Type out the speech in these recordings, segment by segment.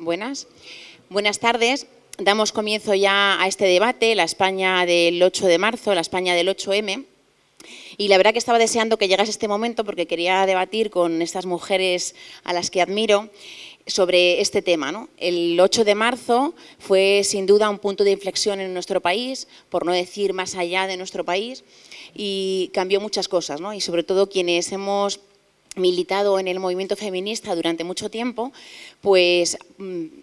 Buenas. Buenas tardes. Damos comienzo ya a este debate, la España del 8 de marzo, la España del 8M. Y la verdad que estaba deseando que llegase este momento porque quería debatir con estas mujeres a las que admiro sobre este tema, ¿no? El 8 de marzo fue sin duda un punto de inflexión en nuestro país, por no decir más allá de nuestro país, y cambió muchas cosas, ¿no? Y sobre todo quienes hemos militado en el movimiento feminista durante mucho tiempo, pues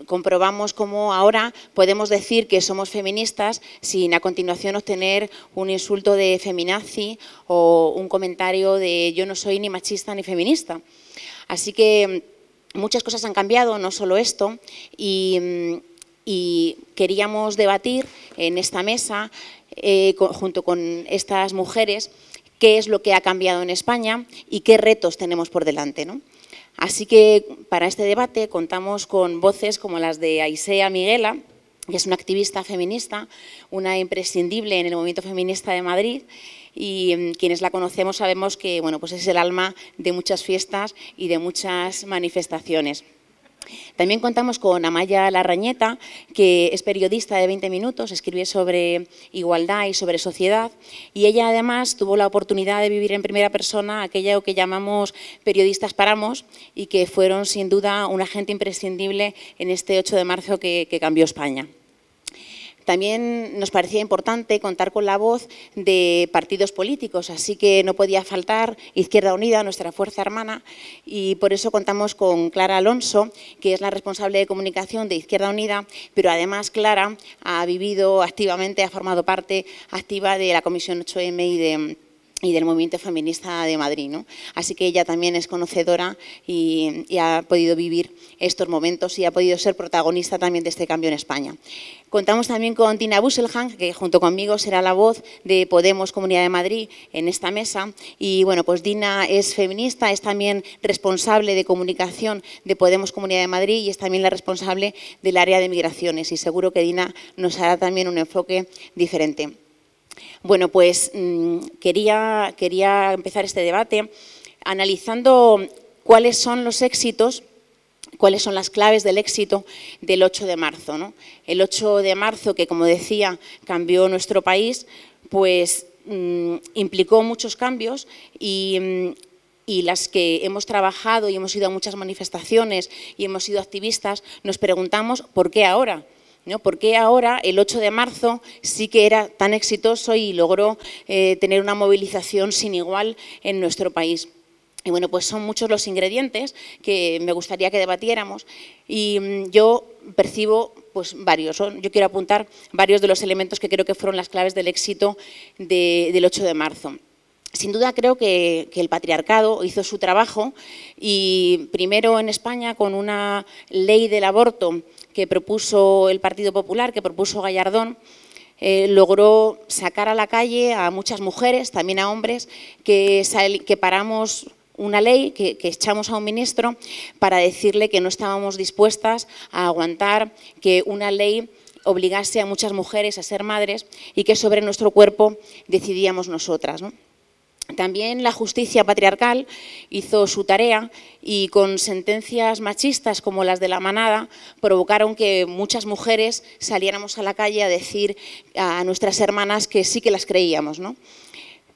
comprobamos cómo ahora podemos decir que somos feministas sin a continuación obtener un insulto de feminazi o un comentario de yo no soy ni machista ni feminista. Así que muchas cosas han cambiado, no solo esto, y queríamos debatir en esta mesa junto con estas mujeres qué es lo que ha cambiado en España y qué retos tenemos por delante, ¿no? Así que para este debate contamos con voces como las de Aisea Miguela, que es una activista feminista, una imprescindible en el movimiento feminista de Madrid, y quienes la conocemos sabemos que bueno, pues es el alma de muchas fiestas y de muchas manifestaciones. También contamos con Amaya Larrañeta, que es periodista de 20 Minutos, escribe sobre igualdad y sobre sociedad, y ella además tuvo la oportunidad de vivir en primera persona aquello que llamamos Periodistas Paramos y que fueron sin duda un agente imprescindible en este 8 de marzo que cambió España. También nos parecía importante contar con la voz de partidos políticos, así que no podía faltar Izquierda Unida, nuestra fuerza hermana, y por eso contamos con Clara Alonso, que es la responsable de comunicación de Izquierda Unida, pero además Clara ha vivido activamente, ha formado parte activa de la Comisión 8M y del movimiento feminista de Madrid, ¿no? Así que ella también es conocedora y ha podido vivir estos momentos y ha podido ser protagonista también de este cambio en España. Contamos también con Dina Busselham, que junto conmigo será la voz de Podemos Comunidad de Madrid en esta mesa. Y bueno, pues Dina es feminista, es también responsable de comunicación de Podemos Comunidad de Madrid y es también la responsable del área de migraciones. Y seguro que Dina nos hará también un enfoque diferente. Bueno, pues quería empezar este debate analizando cuáles son los éxitos, cuáles son las claves del éxito del 8 de marzo, ¿no? El 8 de marzo, que como decía, cambió nuestro país, pues implicó muchos cambios y las que hemos trabajado y hemos ido a muchas manifestaciones y hemos sido activistas, nos preguntamos ¿por qué ahora? ¿No? ¿Por qué ahora, el 8 de marzo, sí que era tan exitoso y logró tener una movilización sin igual en nuestro país? Y bueno, pues son muchos los ingredientes que me gustaría que debatiéramos y yo percibo pues varios. Yo quiero apuntar varios de los elementos que creo que fueron las claves del éxito del 8 de marzo. Sin duda creo que el patriarcado hizo su trabajo y primero en España con una ley del aborto que propuso el Partido Popular, que propuso Gallardón, logró sacar a la calle a muchas mujeres, también a hombres, que paramos una ley, que echamos a un ministro para decirle que no estábamos dispuestas a aguantar que una ley obligase a muchas mujeres a ser madres y que sobre nuestro cuerpo decidíamos nosotras, ¿no? También la justicia patriarcal hizo su tarea y con sentencias machistas como las de la Manada provocaron que muchas mujeres saliéramos a la calle a decir a nuestras hermanas que sí que las creíamos, ¿no?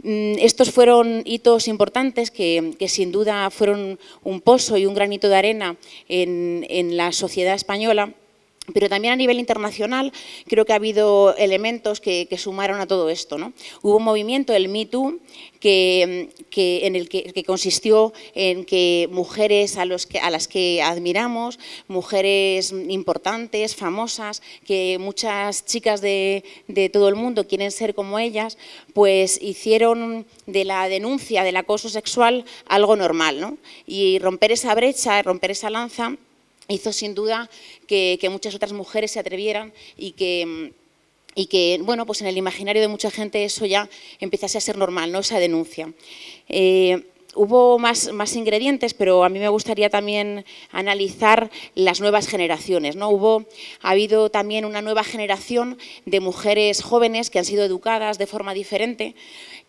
Estos fueron hitos importantes que sin duda fueron un pozo y un granito de arena en la sociedad española. Pero también a nivel internacional creo que ha habido elementos que sumaron a todo esto, ¿no? Hubo un movimiento, el Me Too, que consistió en que mujeres a las que admiramos, mujeres importantes, famosas, que muchas chicas de todo el mundo quieren ser como ellas, pues hicieron de la denuncia del acoso sexual algo normal, ¿no? Y romper esa brecha, romper esa lanza, hizo sin duda que muchas otras mujeres se atrevieran y que bueno, pues en el imaginario de mucha gente eso ya empezase a ser normal, ¿no? Esa denuncia. hubo más ingredientes, pero a mí me gustaría también analizar las nuevas generaciones, ¿no? Ha habido también una nueva generación de mujeres jóvenes que han sido educadas de forma diferente.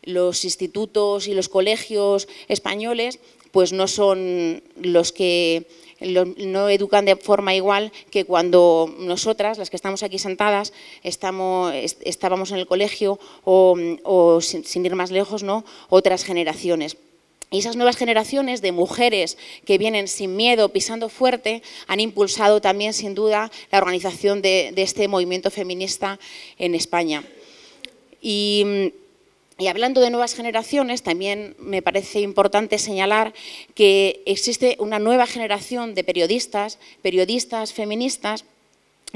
Los institutos y los colegios españoles pues no son los que no educan de forma igual que cuando nosotras, las que estamos aquí sentadas, estábamos en el colegio o sin ir más lejos, ¿no?, otras generaciones. Y esas nuevas generaciones de mujeres que vienen sin miedo, pisando fuerte, han impulsado también, sin duda, la organización de este movimiento feminista en España. Y hablando de nuevas generaciones, también me parece importante señalar que existe una nueva generación de periodistas feministas,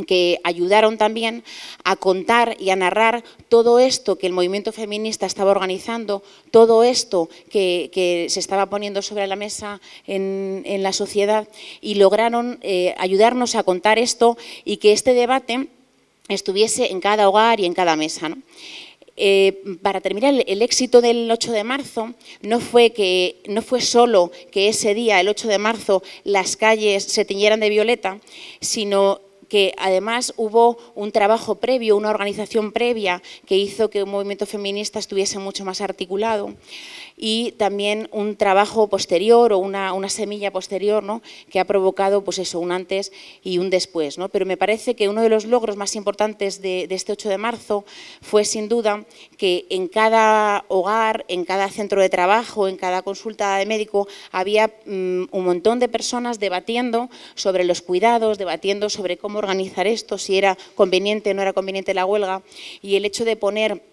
que ayudaron también a contar y a narrar todo esto que el movimiento feminista estaba organizando, todo esto que se estaba poniendo sobre la mesa en la sociedad, y lograron ayudarnos a contar esto y que este debate estuviese en cada hogar y en cada mesa, ¿no? Para terminar, el éxito del 8 de marzo no fue solo que ese día, el 8 de marzo, las calles se tiñeran de violeta, sino que además hubo un trabajo previo, una organización previa que hizo que un movimiento feminista estuviese mucho más articulado, y también un trabajo posterior o una semilla posterior, ¿no?, que ha provocado pues eso, un antes y un después, ¿no? Pero me parece que uno de los logros más importantes de este 8 de marzo fue sin duda que en cada hogar, en cada centro de trabajo, en cada consulta de médico había un montón de personas debatiendo sobre los cuidados, debatiendo sobre cómo organizar esto, si era conveniente o no era conveniente la huelga, y el hecho de poner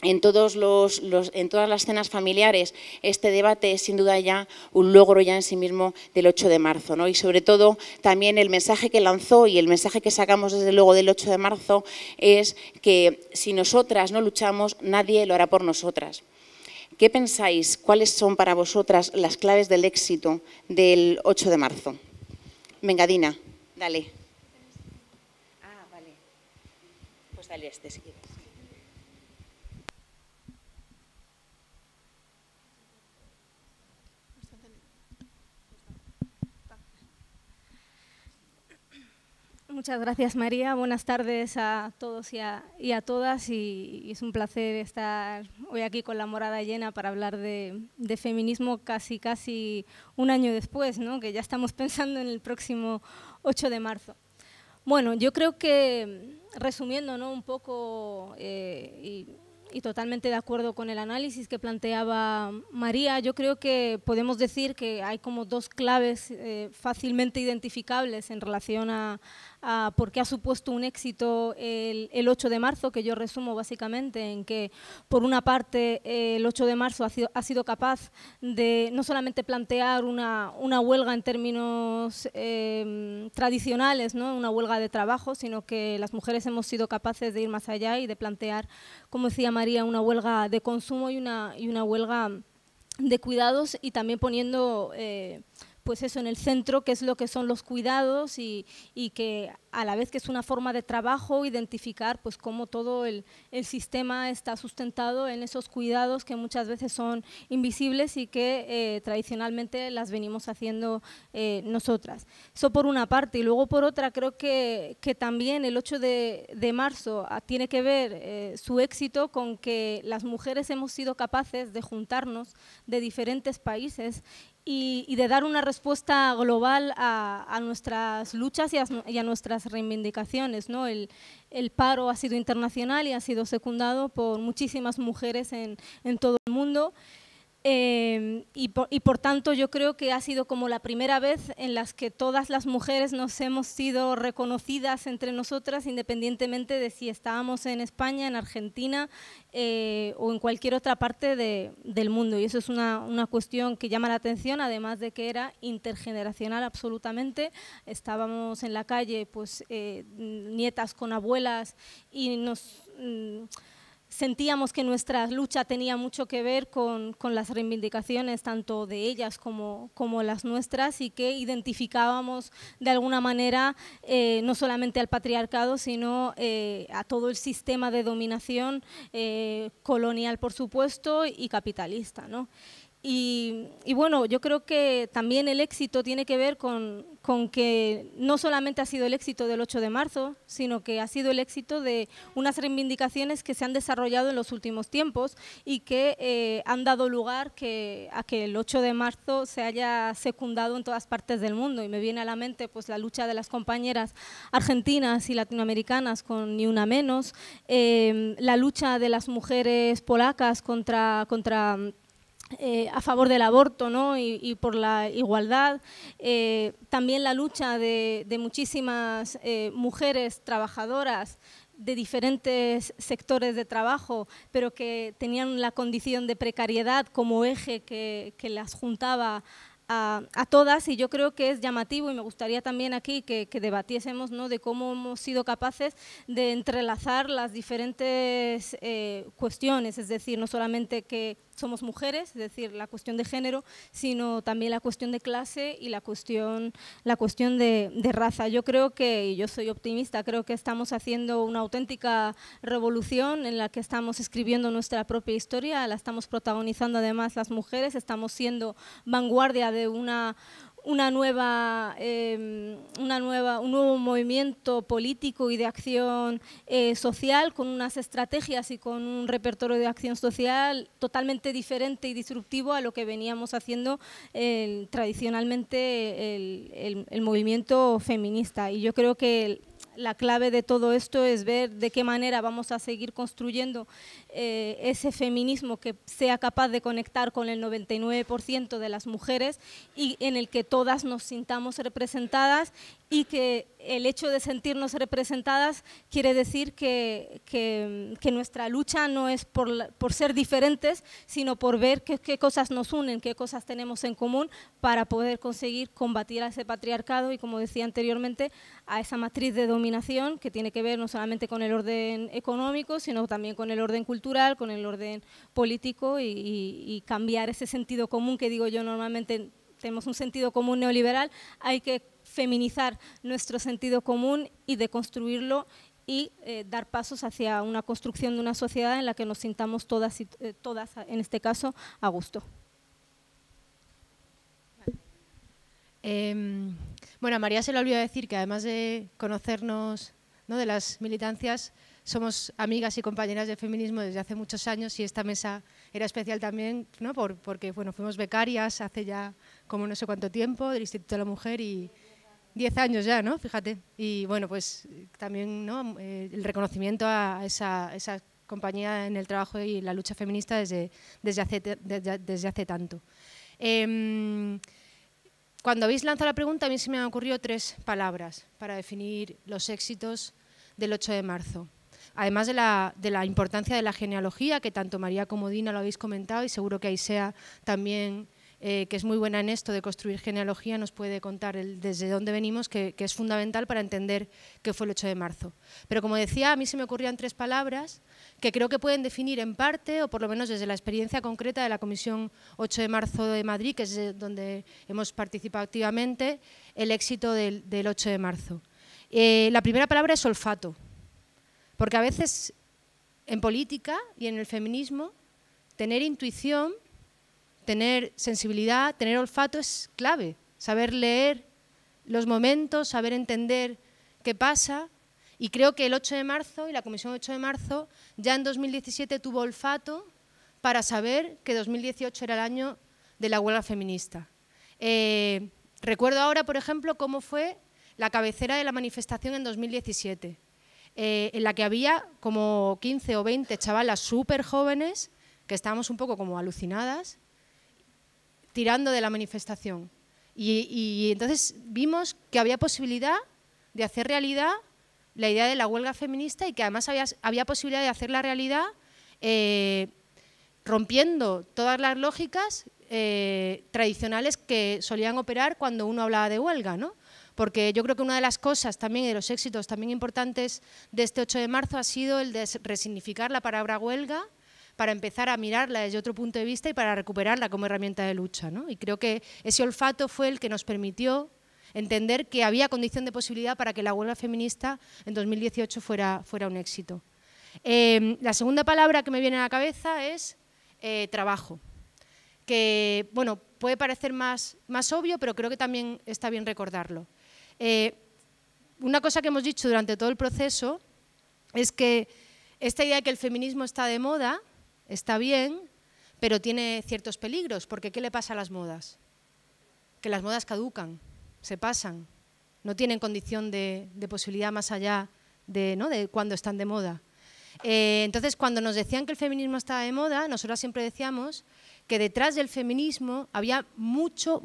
en todas las cenas familiares este debate es sin duda ya un logro ya en sí mismo del 8 de marzo, ¿no? Y sobre todo también el mensaje que lanzó y el mensaje que sacamos desde luego del 8 de marzo es que si nosotras no luchamos, nadie lo hará por nosotras. ¿Qué pensáis? ¿Cuáles son para vosotras las claves del éxito del 8 de marzo? Venga, Dina, dale. Ah, vale. Pues dale este si quieres. Muchas gracias, María. Buenas tardes a todos y a todas. Y es un placer estar hoy aquí con la morada llena para hablar de feminismo casi un año después, ¿no?, que ya estamos pensando en el próximo 8 de marzo. Bueno, yo creo que, resumiendo, ¿no?, un poco y totalmente de acuerdo con el análisis que planteaba María, yo creo que podemos decir que hay como dos claves fácilmente identificables en relación a por qué ha supuesto un éxito el 8 de marzo, que yo resumo básicamente en que, por una parte, el 8 de marzo ha sido capaz de no solamente plantear una huelga en términos tradicionales, ¿no?, una huelga de trabajo, sino que las mujeres hemos sido capaces de ir más allá y de plantear, como decía María, una huelga de consumo y una huelga de cuidados, y también poniendo pues eso en el centro, qué es lo que son los cuidados, y que a la vez que es una forma de trabajo, identificar pues cómo todo el sistema está sustentado en esos cuidados que muchas veces son invisibles y que tradicionalmente las venimos haciendo nosotras. Eso por una parte, y luego por otra creo que también el 8 de marzo tiene que ver su éxito con que las mujeres hemos sido capaces de juntarnos de diferentes países y de dar una respuesta global a nuestras luchas y a nuestras reivindicaciones, ¿no? El paro ha sido internacional y ha sido secundado por muchísimas mujeres en todo el mundo. Y por tanto yo creo que ha sido como la primera vez en las que todas las mujeres nos hemos sido reconocidas entre nosotras, independientemente de si estábamos en España, en Argentina o en cualquier otra parte del mundo, y eso es una cuestión que llama la atención, además de que era intergeneracional absolutamente. Estábamos en la calle pues nietas con abuelas y nos sentíamos que nuestra lucha tenía mucho que ver con las reivindicaciones tanto de ellas como las nuestras, y que identificábamos de alguna manera no solamente al patriarcado, sino a todo el sistema de dominación colonial, por supuesto, y capitalista, ¿no? Y bueno, yo creo que también el éxito tiene que ver con que no solamente ha sido el éxito del 8 de marzo, sino que ha sido el éxito de unas reivindicaciones que se han desarrollado en los últimos tiempos y que han dado lugar a que el 8 de marzo se haya secundado en todas partes del mundo. Y me viene a la mente pues, la lucha de las compañeras argentinas y latinoamericanas con Ni Una Menos, la lucha de las mujeres polacas a favor del aborto, ¿no? y por la igualdad, también la lucha de muchísimas mujeres trabajadoras de diferentes sectores de trabajo, pero que tenían la condición de precariedad como eje que las juntaba a todas, y yo creo que es llamativo, y me gustaría también aquí que debatiésemos, ¿no?, de cómo hemos sido capaces de entrelazar las diferentes cuestiones, es decir, no solamente que somos mujeres, es decir, la cuestión de género, sino también la cuestión de clase y la cuestión de raza. Yo creo que, y yo soy optimista, creo que estamos haciendo una auténtica revolución en la que estamos escribiendo nuestra propia historia, la estamos protagonizando además las mujeres, estamos siendo vanguardia de un nuevo movimiento político y de acción social, con unas estrategias y con un repertorio de acción social totalmente diferente y disruptivo a lo que veníamos haciendo tradicionalmente el movimiento feminista. Y yo creo que la clave de todo esto es ver de qué manera vamos a seguir construyendo ese feminismo que sea capaz de conectar con el 99% de las mujeres y en el que todas nos sintamos representadas, y que el hecho de sentirnos representadas quiere decir que nuestra lucha no es por ser diferentes, sino por ver qué cosas nos unen, qué cosas tenemos en común para poder conseguir combatir a ese patriarcado y, como decía anteriormente, a esa matriz de dominación que tiene que ver no solamente con el orden económico, sino también con el orden cultural, con el orden político, y cambiar ese sentido común que digo yo normalmente. Tenemos un sentido común neoliberal, hay que feminizar nuestro sentido común y deconstruirlo y dar pasos hacia una construcción de una sociedad en la que nos sintamos todas, en este caso, a gusto. Bueno, a María se le olvidó decir que además de conocernos, ¿no?, de las militancias, somos amigas y compañeras de feminismo desde hace muchos años, y esta mesa era especial también, ¿no?, porque bueno, fuimos becarias hace ya como no sé cuánto tiempo del Instituto de la Mujer, y 10 años ya, ¿no? Fíjate. Y bueno, pues también, ¿no?, el reconocimiento a esa compañía en el trabajo y la lucha feminista desde hace tanto. Cuando habéis lanzado la pregunta, a mí se me han ocurrido 3 palabras para definir los éxitos del 8 de marzo. Además de la importancia de la genealogía, que tanto María como Dina lo habéis comentado, y seguro que Aisea también, que es muy buena en esto de construir genealogía, nos puede contar desde dónde venimos, que es fundamental para entender qué fue el 8 de marzo. Pero como decía, a mí se me ocurrían 3 palabras que creo que pueden definir en parte, o por lo menos desde la experiencia concreta de la Comisión 8 de marzo de Madrid, que es donde hemos participado activamente, el éxito del 8 de marzo. La primera palabra es olfato, porque a veces en política y en el feminismo tener intuición, tener sensibilidad, tener olfato es clave. Saber leer los momentos, saber entender qué pasa. Y creo que el 8 de marzo y la Comisión 8 de marzo ya en 2017 tuvo olfato para saber que 2018 era el año de la huelga feminista. Recuerdo ahora, por ejemplo, cómo fue la cabecera de la manifestación en 2017, en la que había como 15 o 20 chavalas súper jóvenes que estábamos un poco como alucinadas, tirando de la manifestación. Y entonces vimos que había posibilidad de hacer realidad la idea de la huelga feminista, y que además había posibilidad de hacer la realidad rompiendo todas las lógicas tradicionales que solían operar cuando uno hablaba de huelga, ¿no? Porque yo creo que una de las cosas también, de los éxitos también importantes de este 8 de marzo ha sido el de resignificar la palabra huelga, para empezar a mirarla desde otro punto de vista y para recuperarla como herramienta de lucha, ¿no? Y creo que ese olfato fue el que nos permitió entender que había condición de posibilidad para que la huelga feminista en 2018 fuera un éxito. La segunda palabra que me viene a la cabeza es trabajo, que bueno, puede parecer más obvio, pero creo que también está bien recordarlo. Una cosa que hemos dicho durante todo el proceso es que esta idea de que el feminismo está de moda, está bien, pero tiene ciertos peligros, porque ¿qué le pasa a las modas? Que las modas caducan, se pasan, no tienen condición de posibilidad más allá de cuando están de moda. Entonces, cuando nos decían que el feminismo estaba de moda, nosotras siempre decíamos que detrás del feminismo había mucho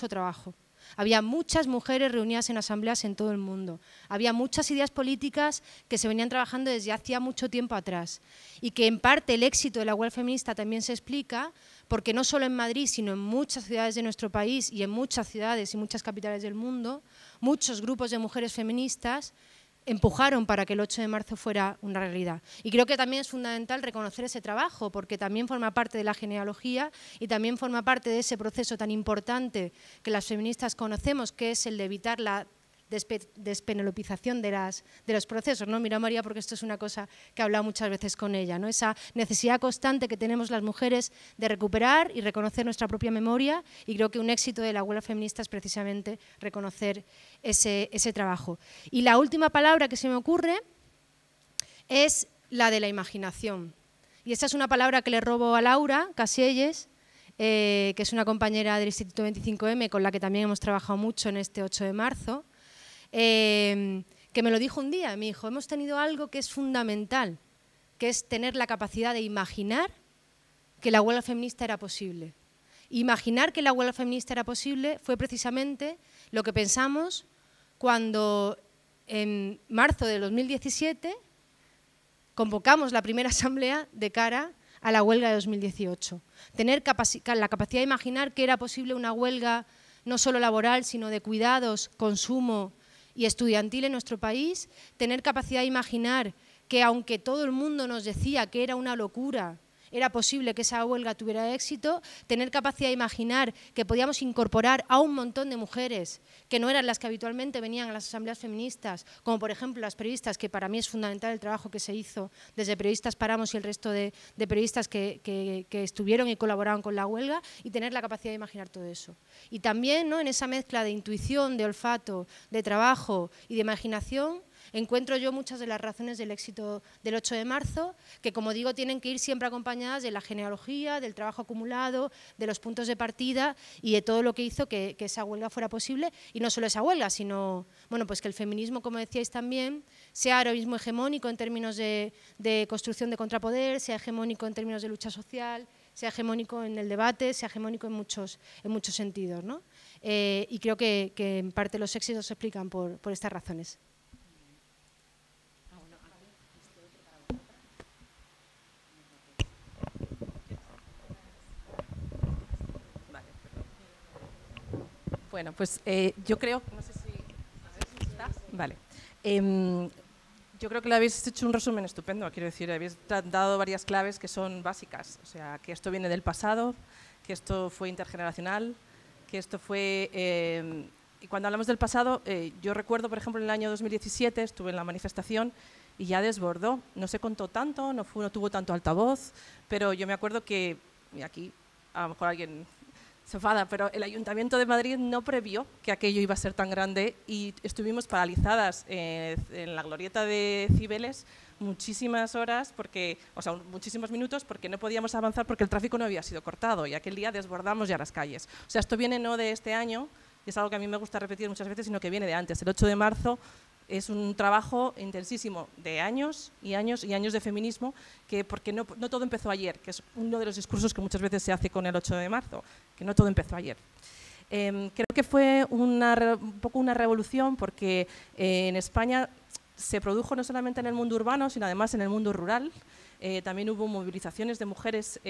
trabajo. Había muchas mujeres reunidas en asambleas en todo el mundo. Había muchas ideas políticas que se venían trabajando desde hacía mucho tiempo atrás. Y que en parte el éxito de la huelga feminista también se explica porque no solo en Madrid, sino en muchas ciudades de nuestro país y en muchas ciudades y muchas capitales del mundo, muchos grupos de mujeres feministas empujaron para que el 8 de marzo fuera una realidad. Y creo que también es fundamental reconocer ese trabajo, porque también forma parte de la genealogía y también forma parte de ese proceso tan importante que las feministas conocemos, que es el de evitar la despenelopización de los procesos, ¿no? Mira, María, porque esto es una cosa que he hablado muchas veces con ella, ¿no? Esa necesidad constante que tenemos las mujeres de recuperar y reconocer nuestra propia memoria, y creo que un éxito de la huelga feminista es precisamente reconocer ese trabajo. Y la última palabra que se me ocurre es la de la imaginación. Y esta es una palabra que le robo a Laura Casielles, que es una compañera del Instituto 25M, con la que también hemos trabajado mucho en este 8 de marzo, que me lo dijo un día, me dijo, hemos tenido algo que es fundamental, que es tener la capacidad de imaginar que la huelga feminista era posible. Imaginar que la huelga feminista era posible fue precisamente lo que pensamos cuando en marzo de 2017 convocamos la primera asamblea de cara a la huelga de 2018. Tener la capacidad de imaginar que era posible una huelga no solo laboral, sino de cuidados, consumo y estudiantil en nuestro país, tener capacidad de imaginar que aunque todo el mundo nos decía que era una locura, era posible que esa huelga tuviera éxito, tener capacidad de imaginar que podíamos incorporar a un montón de mujeres que no eran las que habitualmente venían a las asambleas feministas, como por ejemplo las periodistas, que para mí es fundamental el trabajo que se hizo desde Periodistas Paramos y el resto de periodistas que estuvieron y colaboraron con la huelga, y tener la capacidad de imaginar todo eso. Y también, ¿no?, en esa mezcla de intuición, de olfato, de trabajo y de imaginación, encuentro yo muchas de las razones del éxito del 8 de marzo, que como digo tienen que ir siempre acompañadas de la genealogía, del trabajo acumulado, de los puntos de partida y de todo lo que hizo que esa huelga fuera posible. Y no solo esa huelga, sino bueno, pues que el feminismo, como decíais también, sea ahora mismo hegemónico en términos de construcción de contrapoder, sea hegemónico en términos de lucha social, sea hegemónico en el debate, sea hegemónico en muchos sentidos, ¿no? Y creo que en parte los éxitos se explican por estas razones. Bueno, pues yo creo, no sé si está, vale. Yo creo que le habéis hecho un resumen estupendo, quiero decir, habéis dado varias claves que son básicas, o sea, que esto viene del pasado, que esto fue intergeneracional, que esto fue... y cuando hablamos del pasado, yo recuerdo, por ejemplo, en el año 2017 estuve en la manifestación y ya desbordó, no se contó tanto, no tuvo tanto altavoz, pero yo me acuerdo que, y aquí a lo mejor alguien se enfada, pero el Ayuntamiento de Madrid no previó que aquello iba a ser tan grande y estuvimos paralizadas en la glorieta de Cibeles muchísimas horas, muchísimos minutos, porque no podíamos avanzar porque el tráfico no había sido cortado y aquel día desbordamos ya las calles. O sea, esto viene no de este año, y es algo que a mí me gusta repetir muchas veces, sino que viene de antes. El 8 de marzo es un trabajo intensísimo de años y años y años de feminismo, porque no todo empezó ayer, que es uno de los discursos que muchas veces se hace con el 8 de marzo, que no todo empezó ayer. Creo que fue un poco una revolución porque en España se produjo no solamente en el mundo urbano, sino además en el mundo rural. También hubo movilizaciones de mujeres,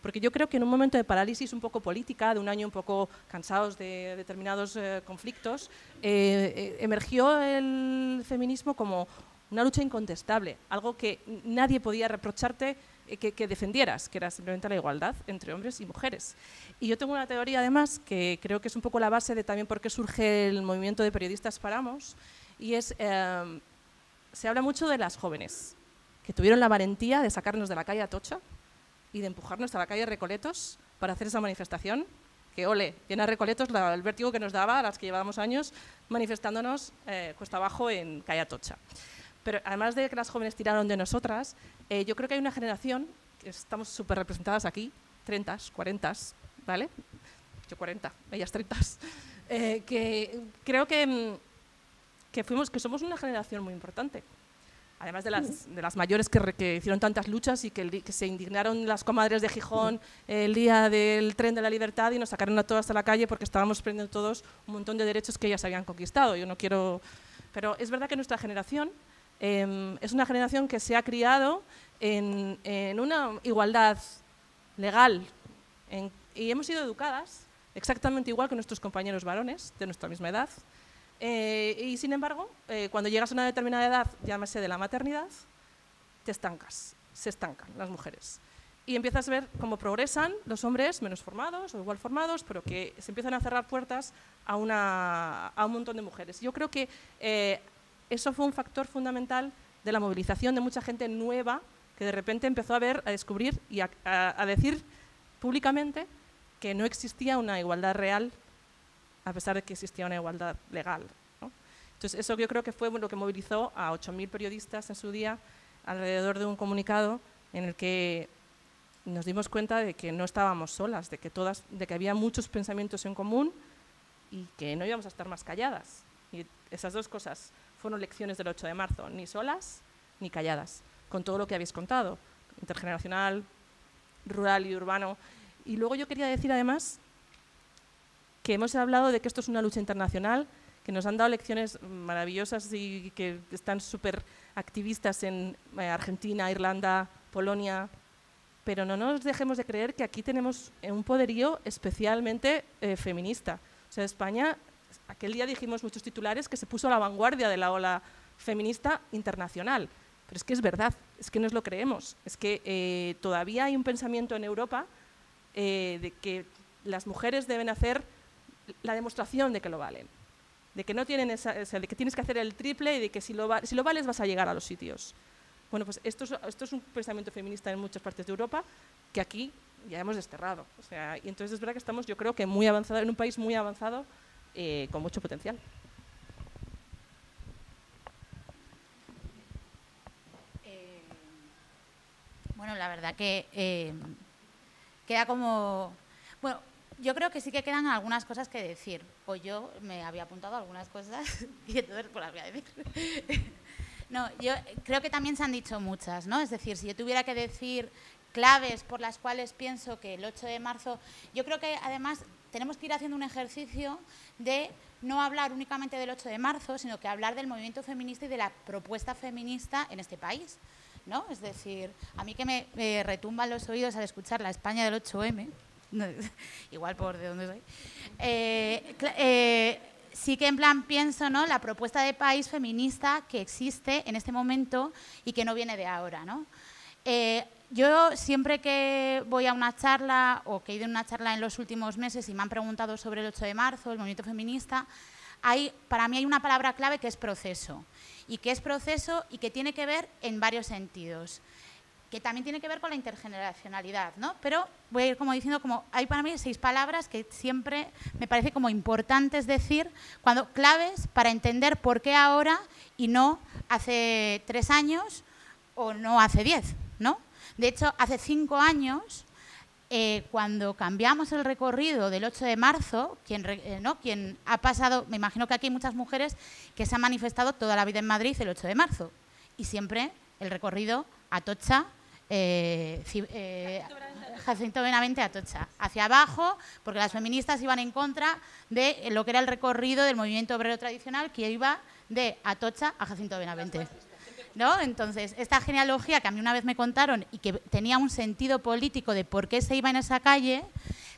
porque yo creo que en un momento de parálisis un poco política, de un año un poco cansados de determinados conflictos, emergió el feminismo como una lucha incontestable, algo que nadie podía reprocharte que defendieras, que era simplemente la igualdad entre hombres y mujeres. Y yo tengo una teoría además que creo que es un poco la base de también por qué surge el movimiento de Periodistas Paramos, y es, se habla mucho de las jóvenes, que tuvieron la valentía de sacarnos de la calle Atocha y de empujarnos a la calle Recoletos para hacer esa manifestación, que ole, llenar Recoletos, el vértigo que nos daba a las que llevábamos años manifestándonos cuesta abajo en calle Atocha. Pero además de que las jóvenes tiraron de nosotras, yo creo que hay una generación, que estamos súper representadas aquí, 30, 40, ¿vale? Yo 40, ellas 30, que creo que somos una generación muy importante. Además de las mayores que hicieron tantas luchas y que se indignaron las comadres de Gijón el día del tren de la libertad y nos sacaron a todas a la calle porque estábamos perdiendo todos un montón de derechos que ellas habían conquistado. Yo no quiero... Pero es verdad que nuestra generación es una generación que se ha criado en una igualdad legal y hemos sido educadas exactamente igual que nuestros compañeros varones de nuestra misma edad. Y sin embargo, cuando llegas a una determinada edad, llámese de la maternidad, te estancas, se estancan las mujeres. Y empiezas a ver cómo progresan los hombres menos formados o igual formados, pero que se empiezan a cerrar puertas a un montón de mujeres. Yo creo que eso fue un factor fundamental de la movilización de mucha gente nueva que de repente empezó a descubrir y a decir públicamente que no existía una igualdad real a pesar de que existía una igualdad legal, ¿no? Entonces, eso yo creo que fue lo que movilizó a 8.000 periodistas en su día alrededor de un comunicado en el que nos dimos cuenta de que no estábamos solas, de que había muchos pensamientos en común y que no íbamos a estar más calladas. Y esas dos cosas fueron lecciones del 8 de marzo, ni solas ni calladas, con todo lo que habéis contado, intergeneracional, rural y urbano. Y luego yo quería decir además que hemos hablado de que esto es una lucha internacional, que nos han dado lecciones maravillosas y que están súper activistas en Argentina, Irlanda, Polonia, pero no nos dejemos de creer que aquí tenemos un poderío especialmente feminista. O sea, España, aquel día dijimos muchos titulares que se puso a la vanguardia de la ola feminista internacional, pero es que es verdad, es que nos lo creemos, es que todavía hay un pensamiento en Europa de que las mujeres deben hacer la demostración de que lo valen, de que no tienen de que tienes que hacer el triple y de que si lo vales vas a llegar a los sitios. Bueno, pues esto es un pensamiento feminista en muchas partes de Europa que aquí ya hemos desterrado. O sea, y entonces es verdad que estamos, yo creo que muy avanzado, en un país muy avanzado, con mucho potencial. Bueno, la verdad que queda como... Bueno, yo creo que sí que quedan algunas cosas que decir, o yo me había apuntado algunas cosas y entonces pues las voy a decir. No, yo creo que también se han dicho muchas, ¿no? Es decir, si yo tuviera que decir claves por las cuales pienso que el 8 de marzo, yo creo que además tenemos que ir haciendo un ejercicio de no hablar únicamente del 8 de marzo, sino que hablar del movimiento feminista y de la propuesta feminista en este país, ¿no? Es decir, a mí que me retumban los oídos al escuchar la España del 8M, igual por de dónde soy, sí que en plan pienso, ¿no?, la propuesta de país feminista que existe en este momento y que no viene de ahora, ¿no? Yo siempre que voy a una charla o que he ido a una charla en los últimos meses y me han preguntado sobre el 8 de marzo, el movimiento feminista, para mí hay una palabra clave que es proceso y que tiene que ver en varios sentidos, que también tiene que ver con la intergeneracionalidad, ¿no? Pero voy a ir como diciendo, hay para mí 6 palabras que siempre me parece como importantes decir, claves para entender por qué ahora y no hace 3 años o no hace 10, ¿no? De hecho, hace 5 años, cuando cambiamos el recorrido del 8 de marzo, quien ha pasado, me imagino que aquí hay muchas mujeres que se han manifestado toda la vida en Madrid el 8 de marzo, y siempre el recorrido Atocha, Jacinto Benavente, Atocha, hacia abajo, porque las feministas iban en contra de lo que era el recorrido del movimiento obrero tradicional, que iba de Atocha a Jacinto Benavente, ¿no? Entonces, esta genealogía que a mí una vez me contaron y que tenía un sentido político de por qué se iba en esa calle,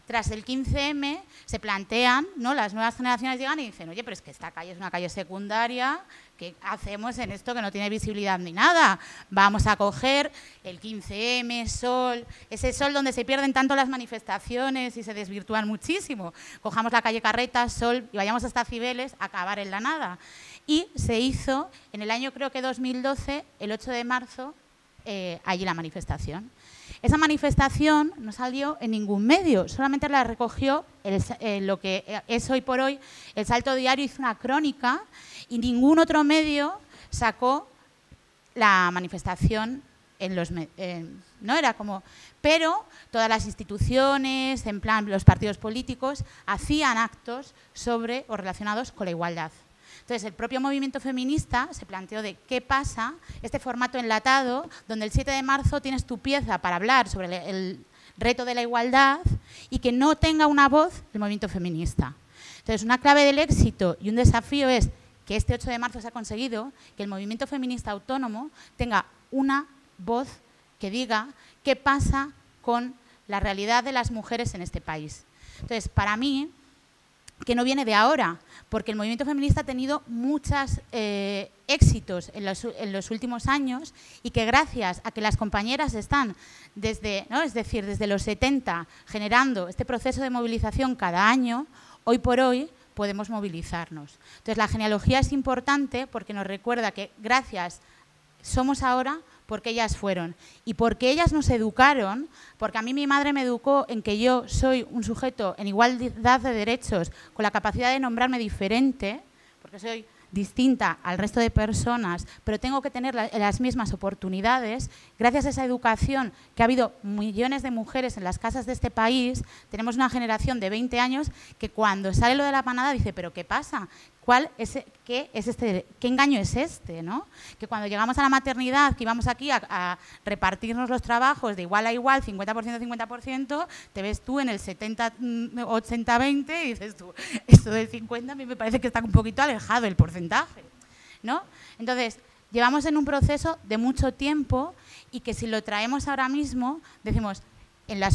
tras el 15M se plantean, ¿no?, las nuevas generaciones llegan y dicen, oye, pero es que esta calle es una calle secundaria, ¿qué hacemos en esto que no tiene visibilidad ni nada? Vamos a coger el 15M, Sol, ese Sol donde se pierden tanto las manifestaciones y se desvirtúan muchísimo. Cojamos la calle Carretas, Sol, y vayamos hasta Cibeles a acabar en la nada. Y se hizo en el año, creo que 2012, el 8 de marzo, allí la manifestación. Esa manifestación no salió en ningún medio, solamente la recogió lo que es hoy por hoy El Salto Diario, hizo una crónica y ningún otro medio sacó la manifestación en los no era como, pero todas las instituciones, en plan los partidos políticos, hacían actos sobre o relacionados con la igualdad. Entonces, el propio movimiento feminista se planteó de qué pasa este formato enlatado, donde el 7 de marzo tienes tu pieza para hablar sobre el reto de la igualdad y que no tenga una voz el movimiento feminista. Entonces, una clave del éxito y un desafío es que este 8 de marzo se ha conseguido que el movimiento feminista autónomo tenga una voz que diga qué pasa con la realidad de las mujeres en este país. Entonces, para mí, que no viene de ahora, porque el movimiento feminista ha tenido muchos éxitos en los últimos años y que gracias a que las compañeras están desde, ¿no? Es decir, desde los 70 generando este proceso de movilización cada año, hoy por hoy podemos movilizarnos. Entonces, la genealogía es importante porque nos recuerda que gracias somos ahora porque ellas fueron y porque ellas nos educaron, porque a mí mi madre me educó en que yo soy un sujeto en igualdad de derechos con la capacidad de nombrarme diferente, porque soy distinta al resto de personas, pero tengo que tener las mismas oportunidades. Gracias a esa educación que ha habido millones de mujeres en las casas de este país, tenemos una generación de 20 años que cuando sale lo de la panada dice, ¿pero qué pasa? ¿Qué engaño es este? ¿No? Que cuando llegamos a la maternidad, que íbamos aquí a repartirnos los trabajos de igual a igual, 50%, 50%, te ves tú en el 70, 80, 20 y dices tú, esto del 50 a mí me parece que está un poquito alejado el porcentaje, ¿no? Entonces, llevamos en un proceso de mucho tiempo y que si lo traemos ahora mismo, decimos, en la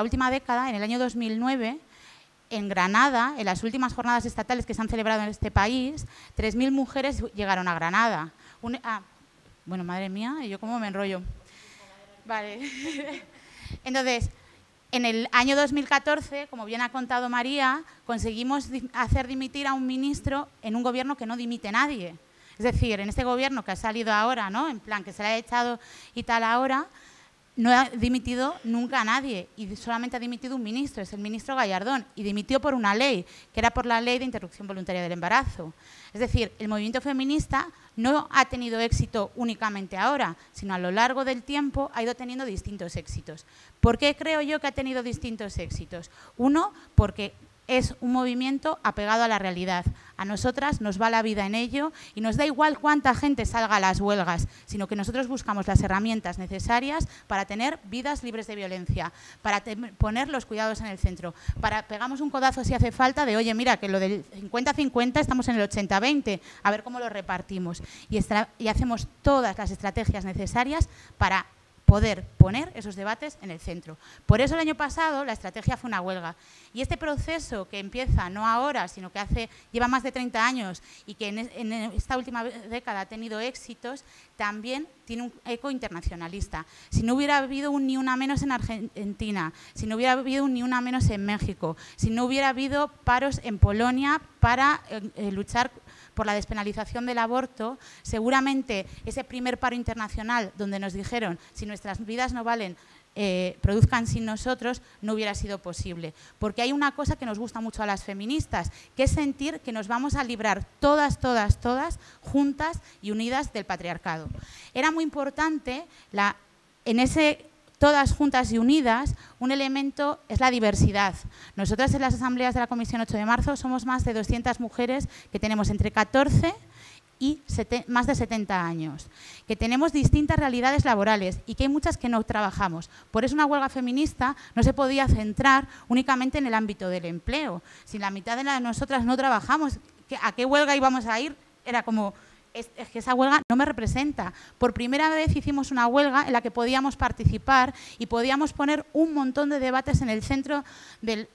última década, en el año 2009, en Granada, en las últimas jornadas estatales que se han celebrado en este país, 3.000 mujeres llegaron a Granada. Bueno, madre mía, ¿y yo cómo me enrollo? Vale. Entonces, en el año 2014, como bien ha contado María, conseguimos hacer dimitir a un ministro en un gobierno que no dimite nadie. Es decir, en este gobierno que ha salido ahora, ¿no? En plan, que se le ha echado y tal ahora, no ha dimitido nunca a nadie y solamente ha dimitido un ministro, es el ministro Gallardón, y dimitió por una ley, que era por la ley de interrupción voluntaria del embarazo. Es decir, el movimiento feminista no ha tenido éxito únicamente ahora, sino a lo largo del tiempo ha ido teniendo distintos éxitos. ¿Por qué creo yo que ha tenido distintos éxitos? Uno, porque es un movimiento apegado a la realidad. A nosotras nos va la vida en ello y nos da igual cuánta gente salga a las huelgas, sino que nosotros buscamos las herramientas necesarias para tener vidas libres de violencia, para poner los cuidados en el centro, para pegamos un codazo si hace falta de, oye, mira, que lo del 50-50 estamos en el 80-20, a ver cómo lo repartimos. Y hacemos todas las estrategias necesarias para poder poner esos debates en el centro. Por eso el año pasado la estrategia fue una huelga. Y este proceso que empieza no ahora, sino que lleva más de 30 años y que en esta última década ha tenido éxitos, también tiene un eco internacionalista. Si no hubiera habido un Ni Una Menos en Argentina, si no hubiera habido un Ni Una Menos en México, si no hubiera habido paros en Polonia para luchar por la despenalización del aborto, seguramente ese primer paro internacional donde nos dijeron si nuestras vidas no valen, produzcan sin nosotros, no hubiera sido posible. Porque hay una cosa que nos gusta mucho a las feministas, que es sentir que nos vamos a librar todas, juntas y unidas del patriarcado. Era muy importante, en ese todas juntas y unidas, un elemento es la diversidad. Nosotras en las asambleas de la Comisión 8 de marzo somos más de 200 mujeres que tenemos entre 14 y más de 70 años, que tenemos distintas realidades laborales y que hay muchas que no trabajamos. Por eso una huelga feminista no se podía centrar únicamente en el ámbito del empleo. Si la mitad de nosotras no trabajamos, ¿a qué huelga íbamos a ir? Era como, es que esa huelga no me representa. Por primera vez hicimos una huelga en la que podíamos participar y podíamos poner un montón de debates en el centro,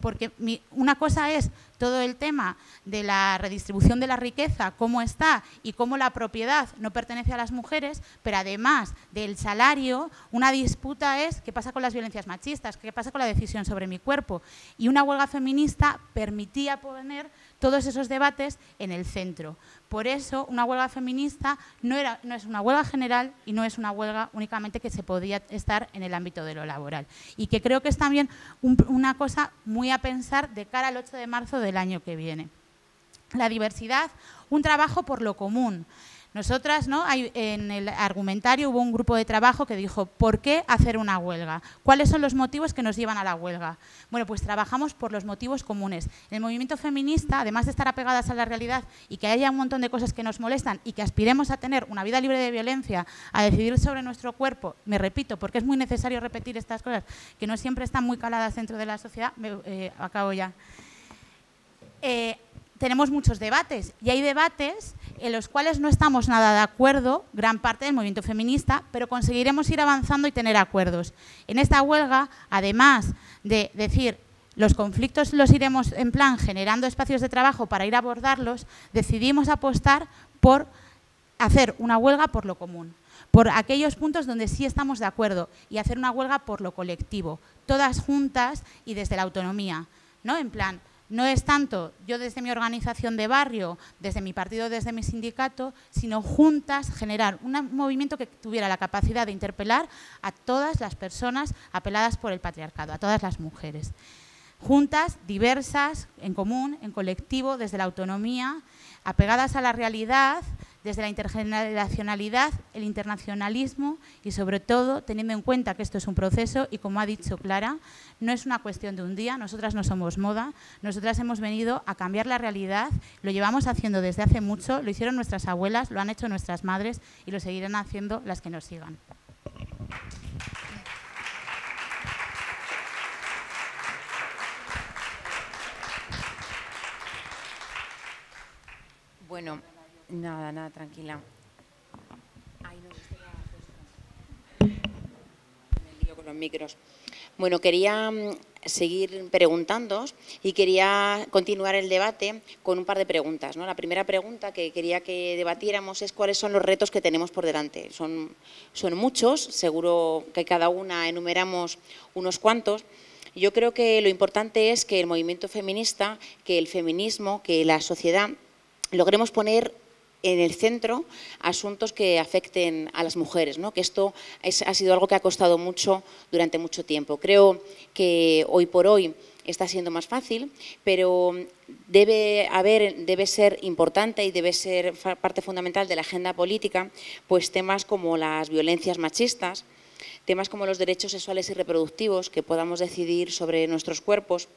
porque una cosa es todo el tema de la redistribución de la riqueza, cómo está y cómo la propiedad no pertenece a las mujeres, pero además del salario, una disputa es qué pasa con las violencias machistas, qué pasa con la decisión sobre mi cuerpo. Y una huelga feminista permitía poner todos esos debates en el centro. Por eso, una huelga feminista no es una huelga general y no es una huelga únicamente que se podía estar en el ámbito de lo laboral. Y que creo que es también una cosa muy a pensar de cara al 8 de marzo del año que viene. La diversidad, un trabajo por lo común. Nosotras, ¿no? En el argumentario hubo un grupo de trabajo que dijo, ¿por qué hacer una huelga? ¿Cuáles son los motivos que nos llevan a la huelga? Bueno, pues trabajamos por los motivos comunes. En el movimiento feminista, además de estar apegadas a la realidad y que haya un montón de cosas que nos molestan y que aspiremos a tener una vida libre de violencia, a decidir sobre nuestro cuerpo, me repito, porque es muy necesario repetir estas cosas que no siempre están muy caladas dentro de la sociedad, acabo ya. Tenemos muchos debates y hay debates en los cuales no estamos nada de acuerdo, gran parte del movimiento feminista, pero conseguiremos ir avanzando y tener acuerdos. En esta huelga, además de decir los conflictos los iremos en plan generando espacios de trabajo para ir a abordarlos, decidimos apostar por hacer una huelga por lo común, por aquellos puntos donde sí estamos de acuerdo y hacer una huelga por lo colectivo, todas juntas y desde la autonomía, ¿no? En plan, no es tanto yo desde mi organización de barrio, desde mi partido, desde mi sindicato, sino juntas generar un movimiento que tuviera la capacidad de interpelar a todas las personas apeladas por el patriarcado, a todas las mujeres. Juntas, diversas, en común, en colectivo, desde la autonomía, apegadas a la realidad, desde la intergeneracionalidad, el internacionalismo y, sobre todo, teniendo en cuenta que esto es un proceso y, como ha dicho Clara, no es una cuestión de un día, nosotras no somos moda, nosotras hemos venido a cambiar la realidad, lo llevamos haciendo desde hace mucho, lo hicieron nuestras abuelas, lo han hecho nuestras madres y lo seguirán haciendo las que nos sigan. Bueno, nada, tranquila. Ay, no, me lío con los micros. Bueno, quería seguir preguntándoos y quería continuar el debate con un par de preguntas, ¿no? La primera pregunta que quería que debatiéramos es cuáles son los retos que tenemos por delante. Son muchos, seguro que cada una enumeramos unos cuantos. Yo creo que lo importante es que el movimiento feminista, que el feminismo, que la sociedad logremos poner en el centro asuntos que afecten a las mujeres, ¿no? Que esto ha sido algo que ha costado mucho durante mucho tiempo. Creo que hoy por hoy está siendo más fácil, pero debe ser importante y debe ser parte fundamental de la agenda política, pues temas como las violencias machistas, temas como los derechos sexuales y reproductivos, que podamos decidir sobre nuestros cuerpos,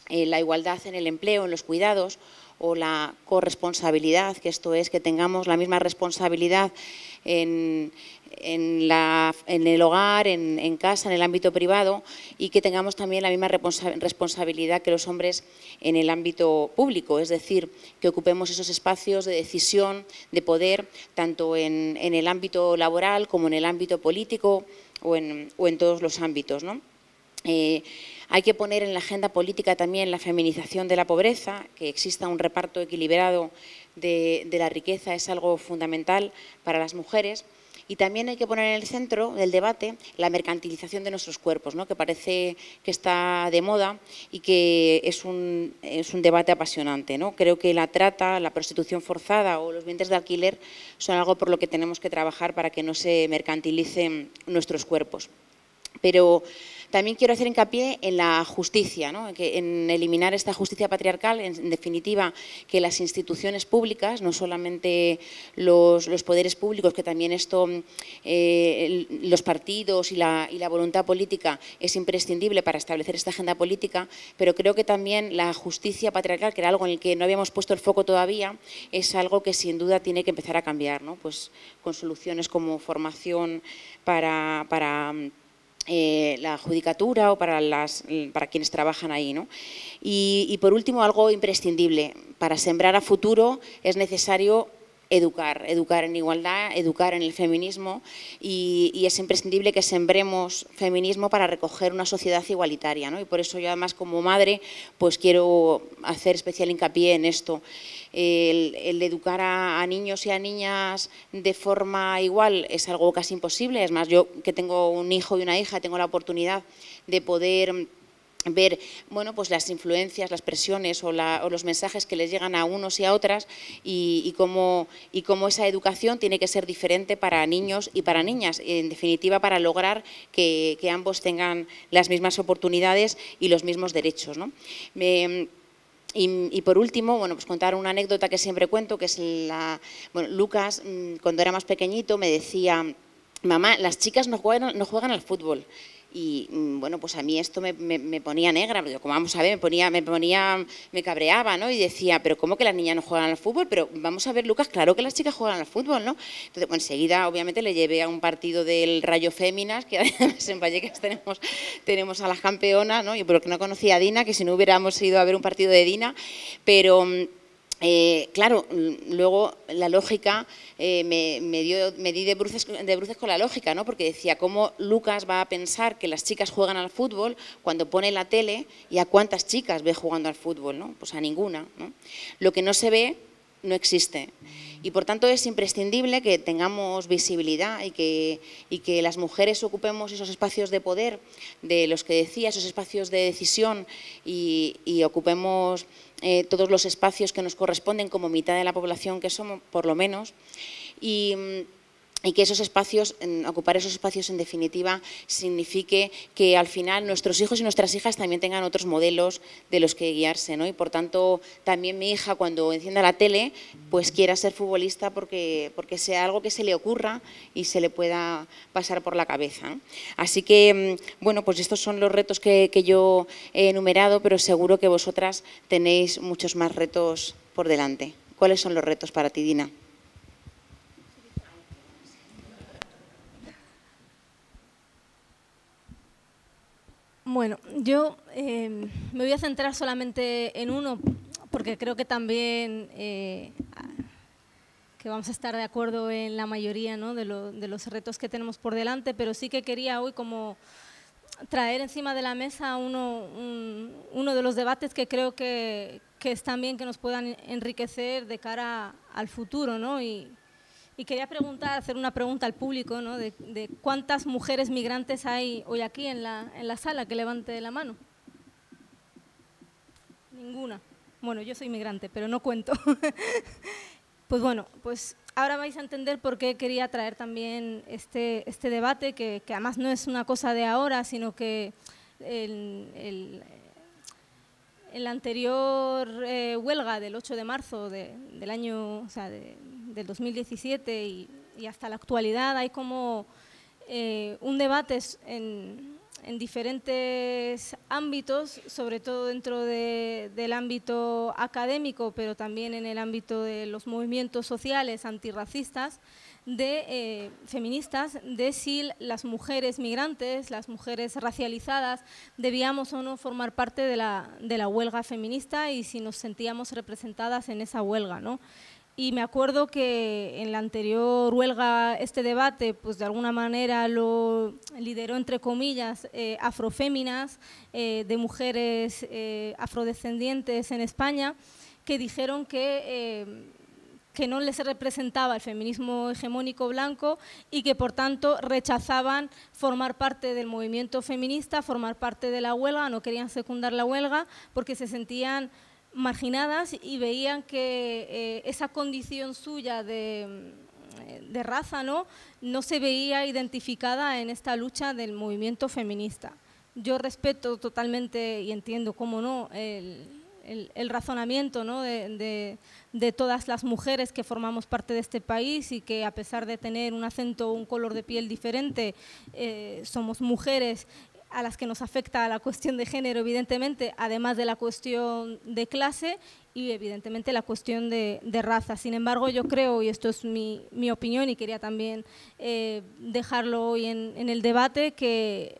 la igualdad en el empleo, en los cuidados, o la corresponsabilidad, que esto es que tengamos la misma responsabilidad en el hogar, en casa, en el ámbito privado, y que tengamos también la misma responsabilidad que los hombres en el ámbito público, es decir, que ocupemos esos espacios de decisión, de poder, tanto en el ámbito laboral como en el ámbito político o en todos los ámbitos, ¿no? Hay que poner en la agenda política también la feminización de la pobreza, que exista un reparto equilibrado de la riqueza, es algo fundamental para las mujeres. Y también hay que poner en el centro del debate la mercantilización de nuestros cuerpos, ¿no? Que parece que está de moda y que es un debate apasionante, ¿no? Creo que la trata, la prostitución forzada o los vientres de alquiler son algo por lo que tenemos que trabajar para que no se mercantilicen nuestros cuerpos. Pero también quiero hacer hincapié en la justicia, ¿no? En eliminar esta justicia patriarcal, en definitiva, que las instituciones públicas, no solamente los poderes públicos, que también esto, los partidos y la voluntad política es imprescindible para establecer esta agenda política, pero creo que también la justicia patriarcal, que era algo en el que no habíamos puesto el foco todavía, es algo que sin duda tiene que empezar a cambiar, ¿no? Pues con soluciones como formación para la judicatura o para quienes trabajan ahí, ¿no? Y por último, algo imprescindible, para sembrar a futuro es necesario educar en igualdad, educar en el feminismo y es imprescindible que sembremos feminismo para recoger una sociedad igualitaria, ¿no? Y por eso yo además como madre pues quiero hacer especial hincapié en esto. El educar a niños y a niñas de forma igual es algo casi imposible. Es más, yo que tengo un hijo y una hija, tengo la oportunidad de poder ver, bueno, pues las influencias, las presiones o los mensajes que les llegan a unos y a otras y cómo esa educación tiene que ser diferente para niños y para niñas, en definitiva para lograr que ambos tengan las mismas oportunidades y los mismos derechos, ¿no? Y por último, bueno, pues contar una anécdota que siempre cuento, que es bueno, Lucas, cuando era más pequeñito, me decía: mamá, las chicas no juegan al fútbol. Y bueno, pues a mí esto me ponía negra, porque como vamos a ver, me cabreaba, ¿no? Y decía, pero ¿cómo que las niñas no juegan al fútbol? Pero vamos a ver, Lucas, claro que las chicas juegan al fútbol, ¿no? Entonces, bueno, enseguida, obviamente, le llevé a un partido del Rayo Féminas, que además en Vallecas tenemos a las campeonas, ¿no? Yo porque no conocía a Dina, que si no hubiéramos ido a ver un partido de Dina, pero claro, luego la lógica, me di de bruces con la lógica, ¿no? Porque decía, ¿cómo Lucas va a pensar que las chicas juegan al fútbol cuando pone la tele y a cuántas chicas ve jugando al fútbol, ¿no? Pues a ninguna, ¿no? Lo que no se ve no existe. Y por tanto es imprescindible que tengamos visibilidad y que las mujeres ocupemos esos espacios de poder de los que decía, esos espacios de decisión y ocupemos todos los espacios que nos corresponden como mitad de la población que somos, por lo menos, y que esos espacios, ocupar esos espacios en definitiva, signifique que al final nuestros hijos y nuestras hijas también tengan otros modelos de los que guiarse, ¿no? Y por tanto también mi hija cuando encienda la tele pues quiera ser futbolista porque sea algo que se le ocurra y se le pueda pasar por la cabeza, ¿no? Así que, bueno, pues estos son los retos que yo he enumerado, pero seguro que vosotras tenéis muchos más retos por delante. ¿Cuáles son los retos para ti, Dina? Bueno, yo me voy a centrar solamente en uno, porque creo que también que vamos a estar de acuerdo en la mayoría, ¿no?, de los retos que tenemos por delante, pero sí que quería hoy como traer encima de la mesa uno de los debates que creo que es también que nos puedan enriquecer de cara al futuro, ¿no? Y quería hacer una pregunta al público, ¿no?, de cuántas mujeres migrantes hay hoy aquí en la sala, que levante la mano. Ninguna. Bueno, yo soy migrante, pero no cuento. Pues bueno, pues ahora vais a entender por qué quería traer también este debate, que además no es una cosa de ahora, sino que en la anterior huelga del 8 de marzo del año, o sea, del 2017 y hasta la actualidad hay como un debate en diferentes ámbitos, sobre todo dentro del ámbito académico, pero también en el ámbito de los movimientos sociales antirracistas, feministas, de si las mujeres migrantes, las mujeres racializadas, debíamos o no formar parte de la huelga feminista y si nos sentíamos representadas en esa huelga, ¿no? Y me acuerdo que en la anterior huelga este debate, pues de alguna manera lo lideró, entre comillas, afroféminas, de mujeres afrodescendientes en España, que dijeron que no les representaba el feminismo hegemónico blanco y que por tanto rechazaban formar parte del movimiento feminista, formar parte de la huelga, no querían secundar la huelga porque se sentían marginadas y veían que esa condición suya de raza no se veía identificada en esta lucha del movimiento feminista. Yo respeto totalmente y entiendo, cómo no, el razonamiento, ¿no?, de todas las mujeres que formamos parte de este país y que a pesar de tener un acento o un color de piel diferente, somos mujeres a las que nos afecta la cuestión de género, evidentemente, además de la cuestión de clase y evidentemente la cuestión de raza. Sin embargo, yo creo, y esto es mi opinión y quería también dejarlo hoy en el debate, que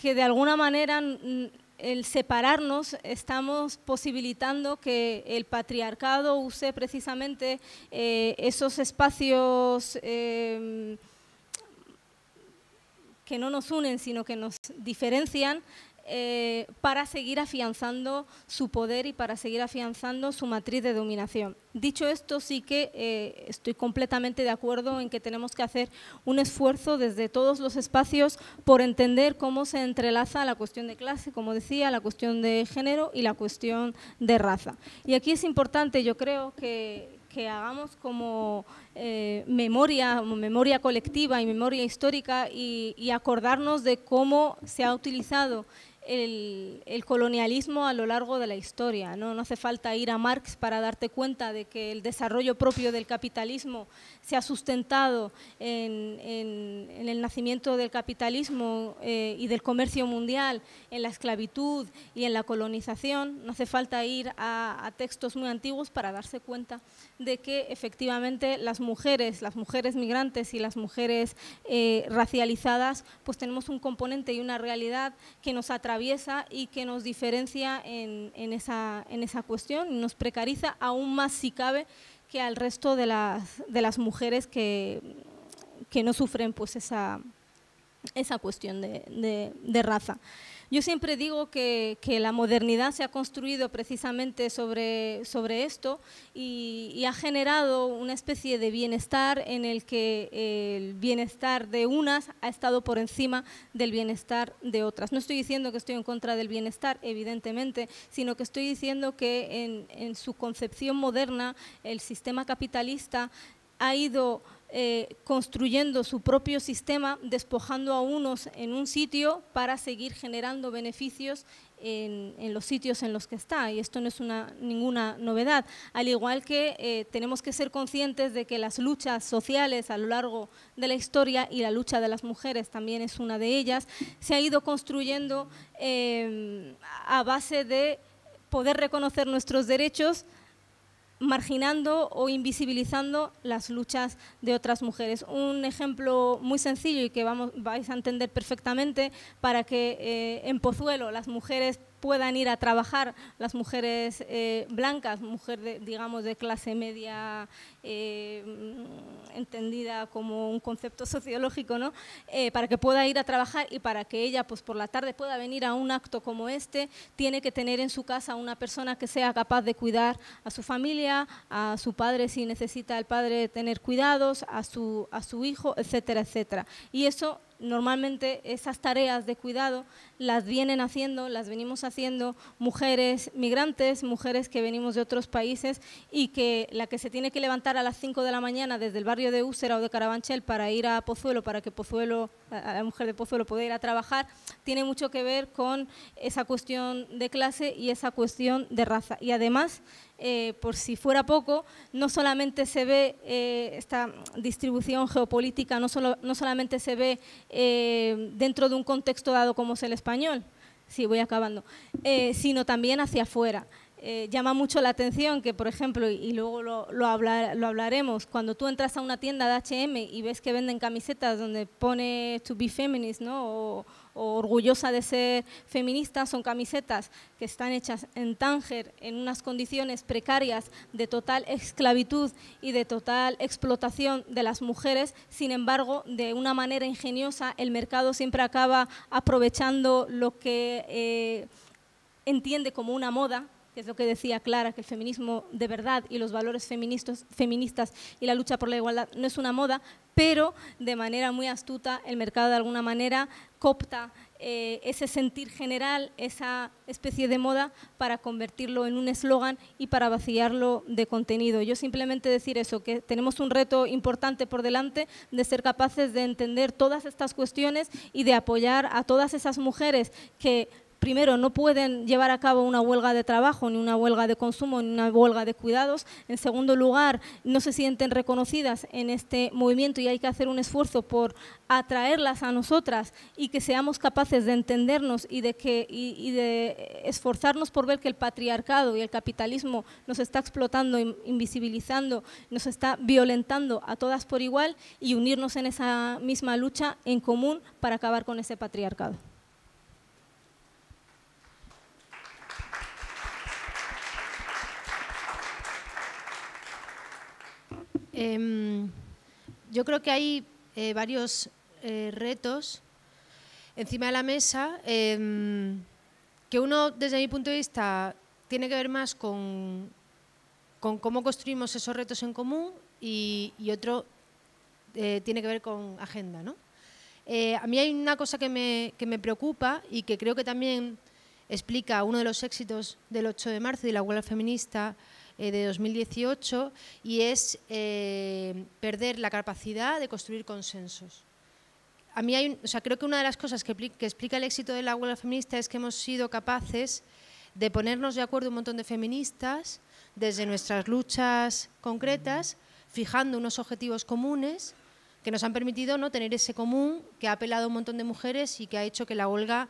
de alguna manera el separarnos estamos posibilitando que el patriarcado use precisamente esos espacios que no nos unen, sino que nos diferencian, para seguir afianzando su poder y para seguir afianzando su matriz de dominación. Dicho esto, sí que estoy completamente de acuerdo en que tenemos que hacer un esfuerzo desde todos los espacios por entender cómo se entrelaza la cuestión de clase, como decía, la cuestión de género y la cuestión de raza. Y aquí es importante, yo creo, que hagamos como memoria colectiva y memoria histórica y acordarnos de cómo se ha utilizado el colonialismo a lo largo de la historia, ¿no? No hace falta ir a Marx para darte cuenta de que el desarrollo propio del capitalismo se ha sustentado en el nacimiento del capitalismo y del comercio mundial, en la esclavitud y en la colonización. No hace falta ir a textos muy antiguos para darse cuenta de que efectivamente las mujeres migrantes y las mujeres racializadas, pues tenemos un componente y una realidad que nos atraviesa y que nos diferencia en esa cuestión y nos precariza aún más, si cabe, que al resto de las mujeres que no sufren pues esa cuestión de raza. Yo siempre digo que la modernidad se ha construido precisamente sobre esto y ha generado una especie de bienestar en el que el bienestar de unas ha estado por encima del bienestar de otras. No estoy diciendo que estoy en contra del bienestar, evidentemente, sino que estoy diciendo que en su concepción moderna el sistema capitalista ha ido construyendo su propio sistema, despojando a unos en un sitio para seguir generando beneficios en los sitios en los que está, y esto no es ninguna novedad. Al igual que tenemos que ser conscientes de que las luchas sociales a lo largo de la historia, y la lucha de las mujeres también es una de ellas, se ha ido construyendo a base de poder reconocer nuestros derechos, marginando o invisibilizando las luchas de otras mujeres. Un ejemplo muy sencillo y que vais a entender perfectamente, para que en Pozuelo las mujeres puedan ir a trabajar, las mujeres blancas, digamos de clase media entendida como un concepto sociológico, ¿no? Para que pueda ir a trabajar y para que ella pues por la tarde pueda venir a un acto como este, tiene que tener en su casa una persona que sea capaz de cuidar a su familia, a su padre si necesita el padre tener cuidados, a su hijo, etcétera, etcétera. Y eso normalmente, esas tareas de cuidado las venimos haciendo mujeres migrantes, mujeres que venimos de otros países, y que la que se tiene que levantar a las 5 de la mañana desde el barrio de Úsera o de Carabanchel para ir a Pozuelo, para que la mujer de Pozuelo pueda ir a trabajar, tiene mucho que ver con esa cuestión de clase y esa cuestión de raza. Y además, por si fuera poco, no solamente se ve esta distribución geopolítica, no solamente se ve dentro de un contexto dado como es el español, sí, voy acabando, sino también hacia afuera. Llama mucho la atención que, por ejemplo, y luego lo hablaremos, cuando tú entras a una tienda de H&M y ves que venden camisetas donde pone to be feminist, ¿no? o orgullosa de ser feminista, son camisetas que están hechas en Tánger en unas condiciones precarias de total esclavitud y de total explotación de las mujeres. Sin embargo, de una manera ingeniosa, el mercado siempre acaba aprovechando lo que entiende como una moda, que es lo que decía Clara, que el feminismo de verdad y los valores feministas y la lucha por la igualdad no es una moda, pero de manera muy astuta el mercado de alguna manera coopta ese sentir general, esa especie de moda, para convertirlo en un eslogan y para vaciarlo de contenido. Yo simplemente decir eso, que tenemos un reto importante por delante de ser capaces de entender todas estas cuestiones y de apoyar a todas esas mujeres que primero, no pueden llevar a cabo una huelga de trabajo, ni una huelga de consumo, ni una huelga de cuidados. En segundo lugar, no se sienten reconocidas en este movimiento y hay que hacer un esfuerzo por atraerlas a nosotras y que seamos capaces de entendernos y de esforzarnos por ver que el patriarcado y el capitalismo nos está explotando, invisibilizando, nos está violentando a todas por igual, y unirnos en esa misma lucha en común para acabar con ese patriarcado. Yo creo que hay varios retos encima de la mesa. que uno, desde mi punto de vista, tiene que ver más con cómo construimos esos retos en común y otro tiene que ver con agenda, ¿no? A mí hay una cosa que me preocupa y que creo que también explica uno de los éxitos del 8 de marzo y de la huelga feminista de 2018, y es perder la capacidad de construir consensos. A mí creo que una de las cosas que explica el éxito de la huelga feminista es que hemos sido capaces de ponernos de acuerdo un montón de feministas desde nuestras luchas concretas, fijando unos objetivos comunes que nos han permitido no tener ese común que ha apelado a un montón de mujeres y que ha hecho que la huelga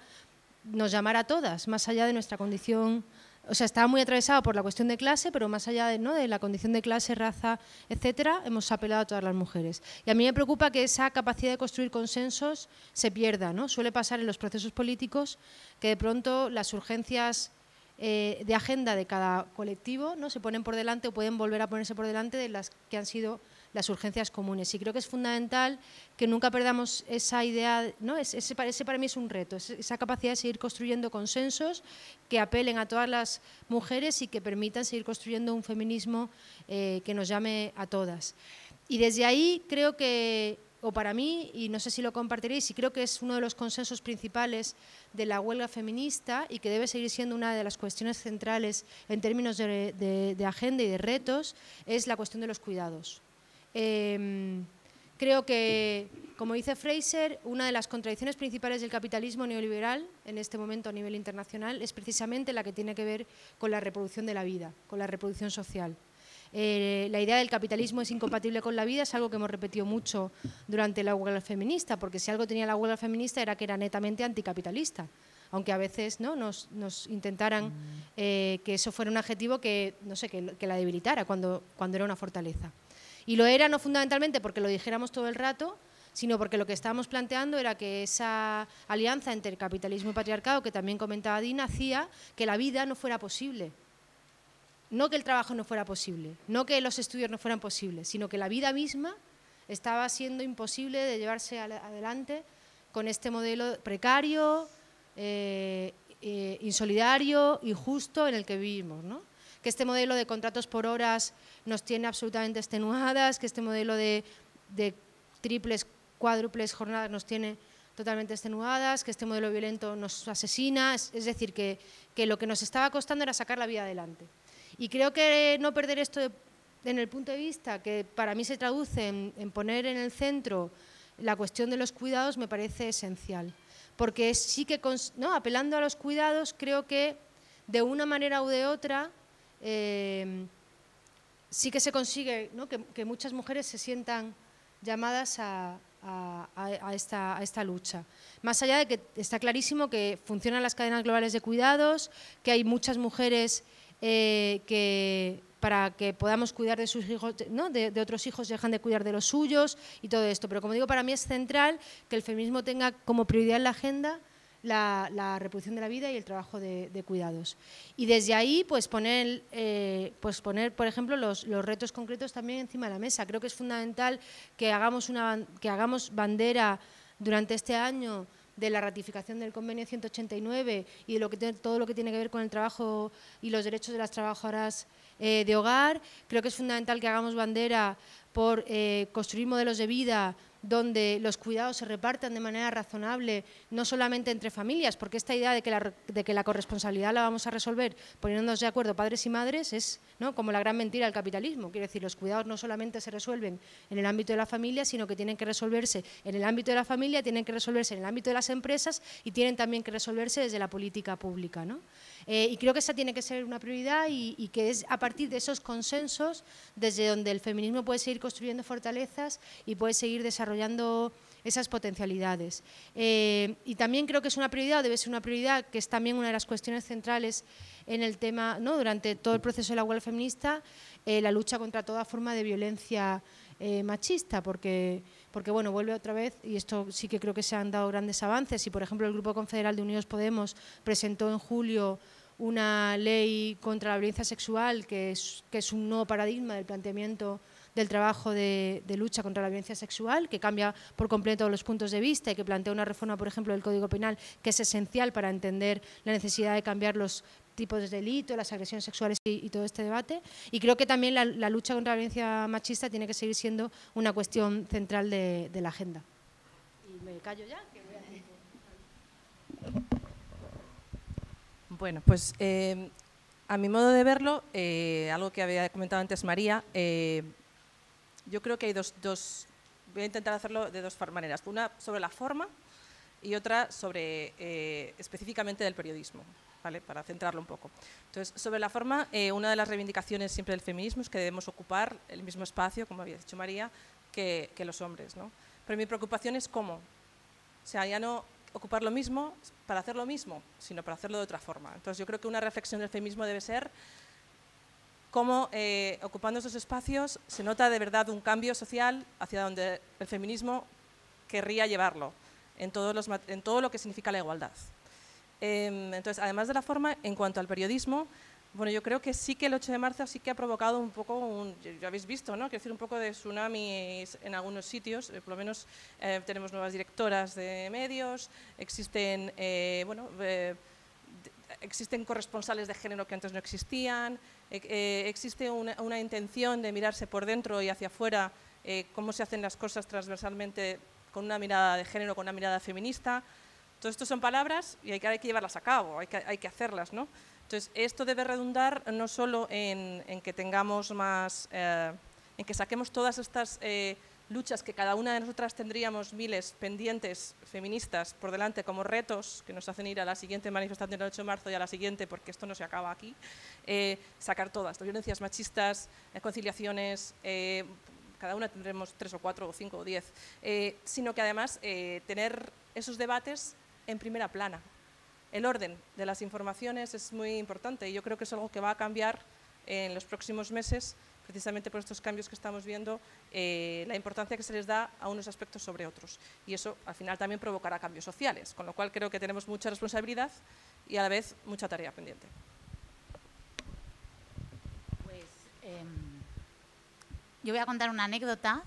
nos llamara a todas, más allá de nuestra condición. O sea, estaba muy atravesado por la cuestión de clase, pero más allá de la condición de clase, raza, etcétera, hemos apelado a todas las mujeres. Y a mí me preocupa que esa capacidad de construir consensos se pierda, ¿no? Suele pasar en los procesos políticos que de pronto las urgencias de agenda de cada colectivo, ¿no?, se ponen por delante o pueden volver a ponerse por delante de las que han sido las urgencias comunes. Y creo que es fundamental que nunca perdamos esa idea, ¿no? Ese para mí es un reto, esa capacidad de seguir construyendo consensos que apelen a todas las mujeres y que permitan seguir construyendo un feminismo que nos llame a todas. Y desde ahí creo que, o para mí, y no sé si lo compartiréis, y creo que es uno de los consensos principales de la huelga feminista y que debe seguir siendo una de las cuestiones centrales en términos de agenda y de retos, es la cuestión de los cuidados. Creo que, como dice Fraser, una de las contradicciones principales del capitalismo neoliberal en este momento a nivel internacional es precisamente la que tiene que ver con la reproducción de la vida, con la reproducción social. La idea del capitalismo es incompatible con la vida es algo que hemos repetido mucho durante la huelga feminista, porque si algo tenía la huelga feminista era que era netamente anticapitalista, aunque a veces, ¿no?, nos intentaran que eso fuera un adjetivo que, no sé, que la debilitara cuando era una fortaleza. Y lo era no fundamentalmente porque lo dijéramos todo el rato, sino porque lo que estábamos planteando era que esa alianza entre capitalismo y patriarcado, que también comentaba Dina, hacía que la vida no fuera posible. No que el trabajo no fuera posible, no que los estudios no fueran posibles, sino que la vida misma estaba siendo imposible de llevarse adelante con este modelo precario, insolidario, injusto en el que vivimos, ¿no? Que este modelo de contratos por horas nos tiene absolutamente extenuadas, que este modelo de triples, cuádruples jornadas nos tiene totalmente extenuadas, que este modelo violento nos asesina, es decir, que lo que nos estaba costando era sacar la vida adelante. Y creo que no perder esto en el punto de vista, que para mí se traduce en poner en el centro la cuestión de los cuidados, me parece esencial. Porque sí que, ¿no?, apelando a los cuidados, creo que de una manera u de otra sí que se consigue, ¿no?, que muchas mujeres se sientan llamadas a esta lucha. Más allá de que está clarísimo que funcionan las cadenas globales de cuidados, que hay muchas mujeres que para que podamos cuidar de sus hijos, ¿no?, de otros hijos, dejan de cuidar de los suyos y todo esto. Pero como digo, para mí es central que el feminismo tenga como prioridad en la agenda la reproducción de la vida y el trabajo de cuidados. Y desde ahí, pues poner, por ejemplo, los retos concretos también encima de la mesa. Creo que es fundamental que hagamos bandera durante este año de la ratificación del convenio 189 y de todo lo que tiene que ver con el trabajo y los derechos de las trabajadoras de hogar. Creo que es fundamental que hagamos bandera por construir modelos de vida donde los cuidados se repartan de manera razonable, no solamente entre familias, porque esta idea de que la corresponsabilidad la vamos a resolver poniéndonos de acuerdo padres y madres es, ¿no?, como la gran mentira del capitalismo. Quiero decir, los cuidados no solamente se resuelven en el ámbito de la familia, sino que tienen que resolverse en el ámbito de la familia, tienen que resolverse en el ámbito de las empresas y tienen también que resolverse desde la política pública, ¿no? Y creo que esa tiene que ser una prioridad y que es a partir de esos consensos desde donde el feminismo puede seguir construyendo fortalezas y puede seguir desarrollando esas potencialidades. Y también creo que es una prioridad, debe ser una prioridad, que es también una de las cuestiones centrales en el tema, ¿no?, durante todo el proceso de la huelga feminista, la lucha contra toda forma de violencia machista, porque bueno, vuelve otra vez, y esto sí que creo que se han dado grandes avances, y por ejemplo el Grupo Confederal de Unidos Podemos presentó en julio una ley contra la violencia sexual que es un nuevo paradigma del planteamiento del trabajo de lucha contra la violencia sexual, que cambia por completo los puntos de vista y que plantea una reforma, por ejemplo, del Código Penal, que es esencial para entender la necesidad de cambiar los tipos de delito, las agresiones sexuales y todo este debate. Y creo que también la lucha contra la violencia machista tiene que seguir siendo una cuestión central de la agenda. Y me callo ya, que voy a decir. Bueno, pues a mi modo de verlo, algo que había comentado antes María, yo creo que hay dos, voy a intentar hacerlo de dos maneras. Una sobre la forma y otra sobre específicamente del periodismo, ¿vale? Para centrarlo un poco. Entonces, sobre la forma, una de las reivindicaciones siempre del feminismo es que debemos ocupar el mismo espacio, como había dicho María, que los hombres, ¿no? Pero mi preocupación es cómo. O sea, ya no ocupar lo mismo para hacer lo mismo, sino para hacerlo de otra forma. Entonces, yo creo que una reflexión del feminismo debe ser cómo, ocupando esos espacios, se nota de verdad un cambio social hacia donde el feminismo querría llevarlo, en todo lo que significa la igualdad. Entonces, además de la forma, en cuanto al periodismo, bueno, yo creo que sí que el 8 de marzo sí que ha provocado un poco, ya habéis visto, ¿no? Quiero decir, un poco de tsunamis en algunos sitios, por lo menos tenemos nuevas directoras de medios, existen, existen corresponsales de género que antes no existían, existe una intención de mirarse por dentro y hacia afuera cómo se hacen las cosas transversalmente con una mirada de género, con una mirada feminista. Todo esto son palabras y hay que llevarlas a cabo, hay que hacerlas, ¿no? Entonces, esto debe redundar no solo en que tengamos más, en que saquemos todas estas luchas que cada una de nosotras tendríamos miles pendientes feministas por delante como retos que nos hacen ir a la siguiente manifestación del 8 de marzo y a la siguiente, porque esto no se acaba aquí, sacar todas, las violencias machistas, conciliaciones, cada una tendremos 3 o 4 o 5 o 10, sino que además tener esos debates en primera plana. El orden de las informaciones es muy importante y yo creo que es algo que va a cambiar en los próximos meses, precisamente por estos cambios que estamos viendo, la importancia que se les da a unos aspectos sobre otros. Y eso al final también provocará cambios sociales, con lo cual creo que tenemos mucha responsabilidad y a la vez mucha tarea pendiente. Pues yo voy a contar una anécdota.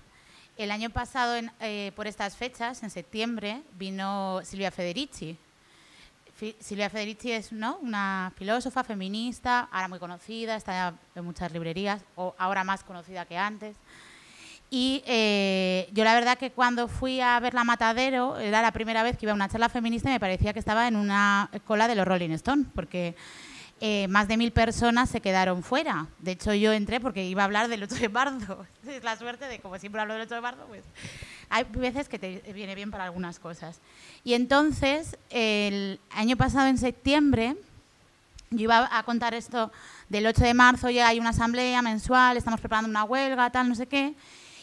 El año pasado, por estas fechas, en septiembre, vino Silvia Federici. Silvia Federici es, ¿no?, una filósofa feminista, ahora muy conocida, está en muchas librerías, o ahora más conocida que antes. Y yo la verdad que cuando fui a ver La Matadero, era la primera vez que iba a una charla feminista y me parecía que estaba en una cola de los Rolling Stones, porque más de 1000 personas se quedaron fuera. De hecho, yo entré porque iba a hablar del 8 de marzo. Es la suerte de, como siempre hablo del 8 de marzo, pues hay veces que te viene bien para algunas cosas. Y entonces, el año pasado, en septiembre, yo iba a contar esto del 8 de marzo, ya hay una asamblea mensual, estamos preparando una huelga, tal, no sé qué.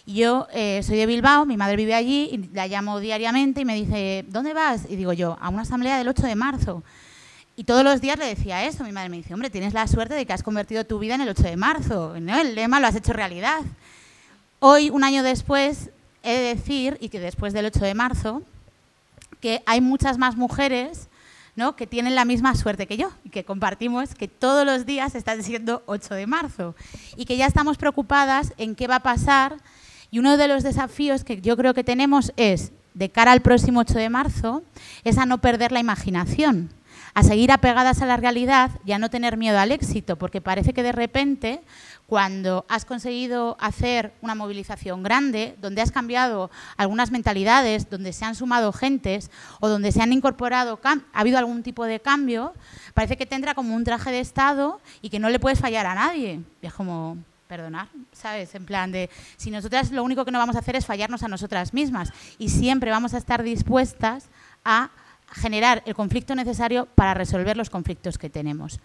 Y yo soy de Bilbao, mi madre vive allí, y la llamo diariamente y me dice, ¿dónde vas? Y digo yo, a una asamblea del 8 de marzo. Y todos los días le decía eso. Mi madre me dice, hombre, tienes la suerte de que has convertido tu vida en el 8 de marzo, ¿no? El lema lo has hecho realidad. Hoy, un año después, he de decir, y que después del 8 de marzo, que hay muchas más mujeres, ¿no?, que tienen la misma suerte que yo y que compartimos que todos los días están siendo 8 de marzo y que ya estamos preocupadas en qué va a pasar. Y uno de los desafíos que yo creo que tenemos es, de cara al próximo 8 de marzo, es a no perder la imaginación, a seguir apegadas a la realidad y a no tener miedo al éxito, porque parece que de repente, cuando has conseguido hacer una movilización grande, donde has cambiado algunas mentalidades, donde se han sumado gentes o donde se han incorporado, ha habido algún tipo de cambio, parece que te entra como un traje de Estado y que no le puedes fallar a nadie. Y es como, perdonar, ¿sabes? En plan de, si nosotras lo único que no vamos a hacer es fallarnos a nosotras mismas y siempre vamos a estar dispuestas a generar el conflicto necesario para resolver los conflictos que tenemos.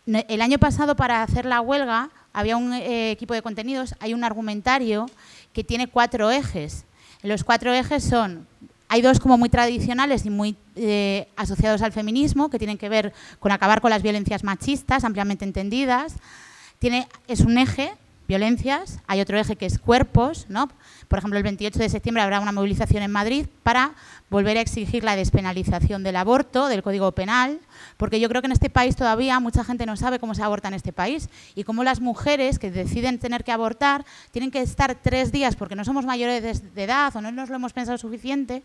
El año pasado, para hacer la huelga, había un equipo de contenidos, hay un argumentario que tiene 4 ejes. Los 4 ejes son, hay 2 como muy tradicionales y muy asociados al feminismo, que tienen que ver con acabar con las violencias machistas, ampliamente entendidas. Es un eje, violencias, hay otro eje que es cuerpos, ¿no? Por ejemplo, el 28 de septiembre habrá una movilización en Madrid para volver a exigir la despenalización del aborto, del Código Penal, porque yo creo que en este país todavía mucha gente no sabe cómo se aborta en este país y cómo las mujeres que deciden tener que abortar tienen que estar 3 días porque no somos mayores de edad o no nos lo hemos pensado suficiente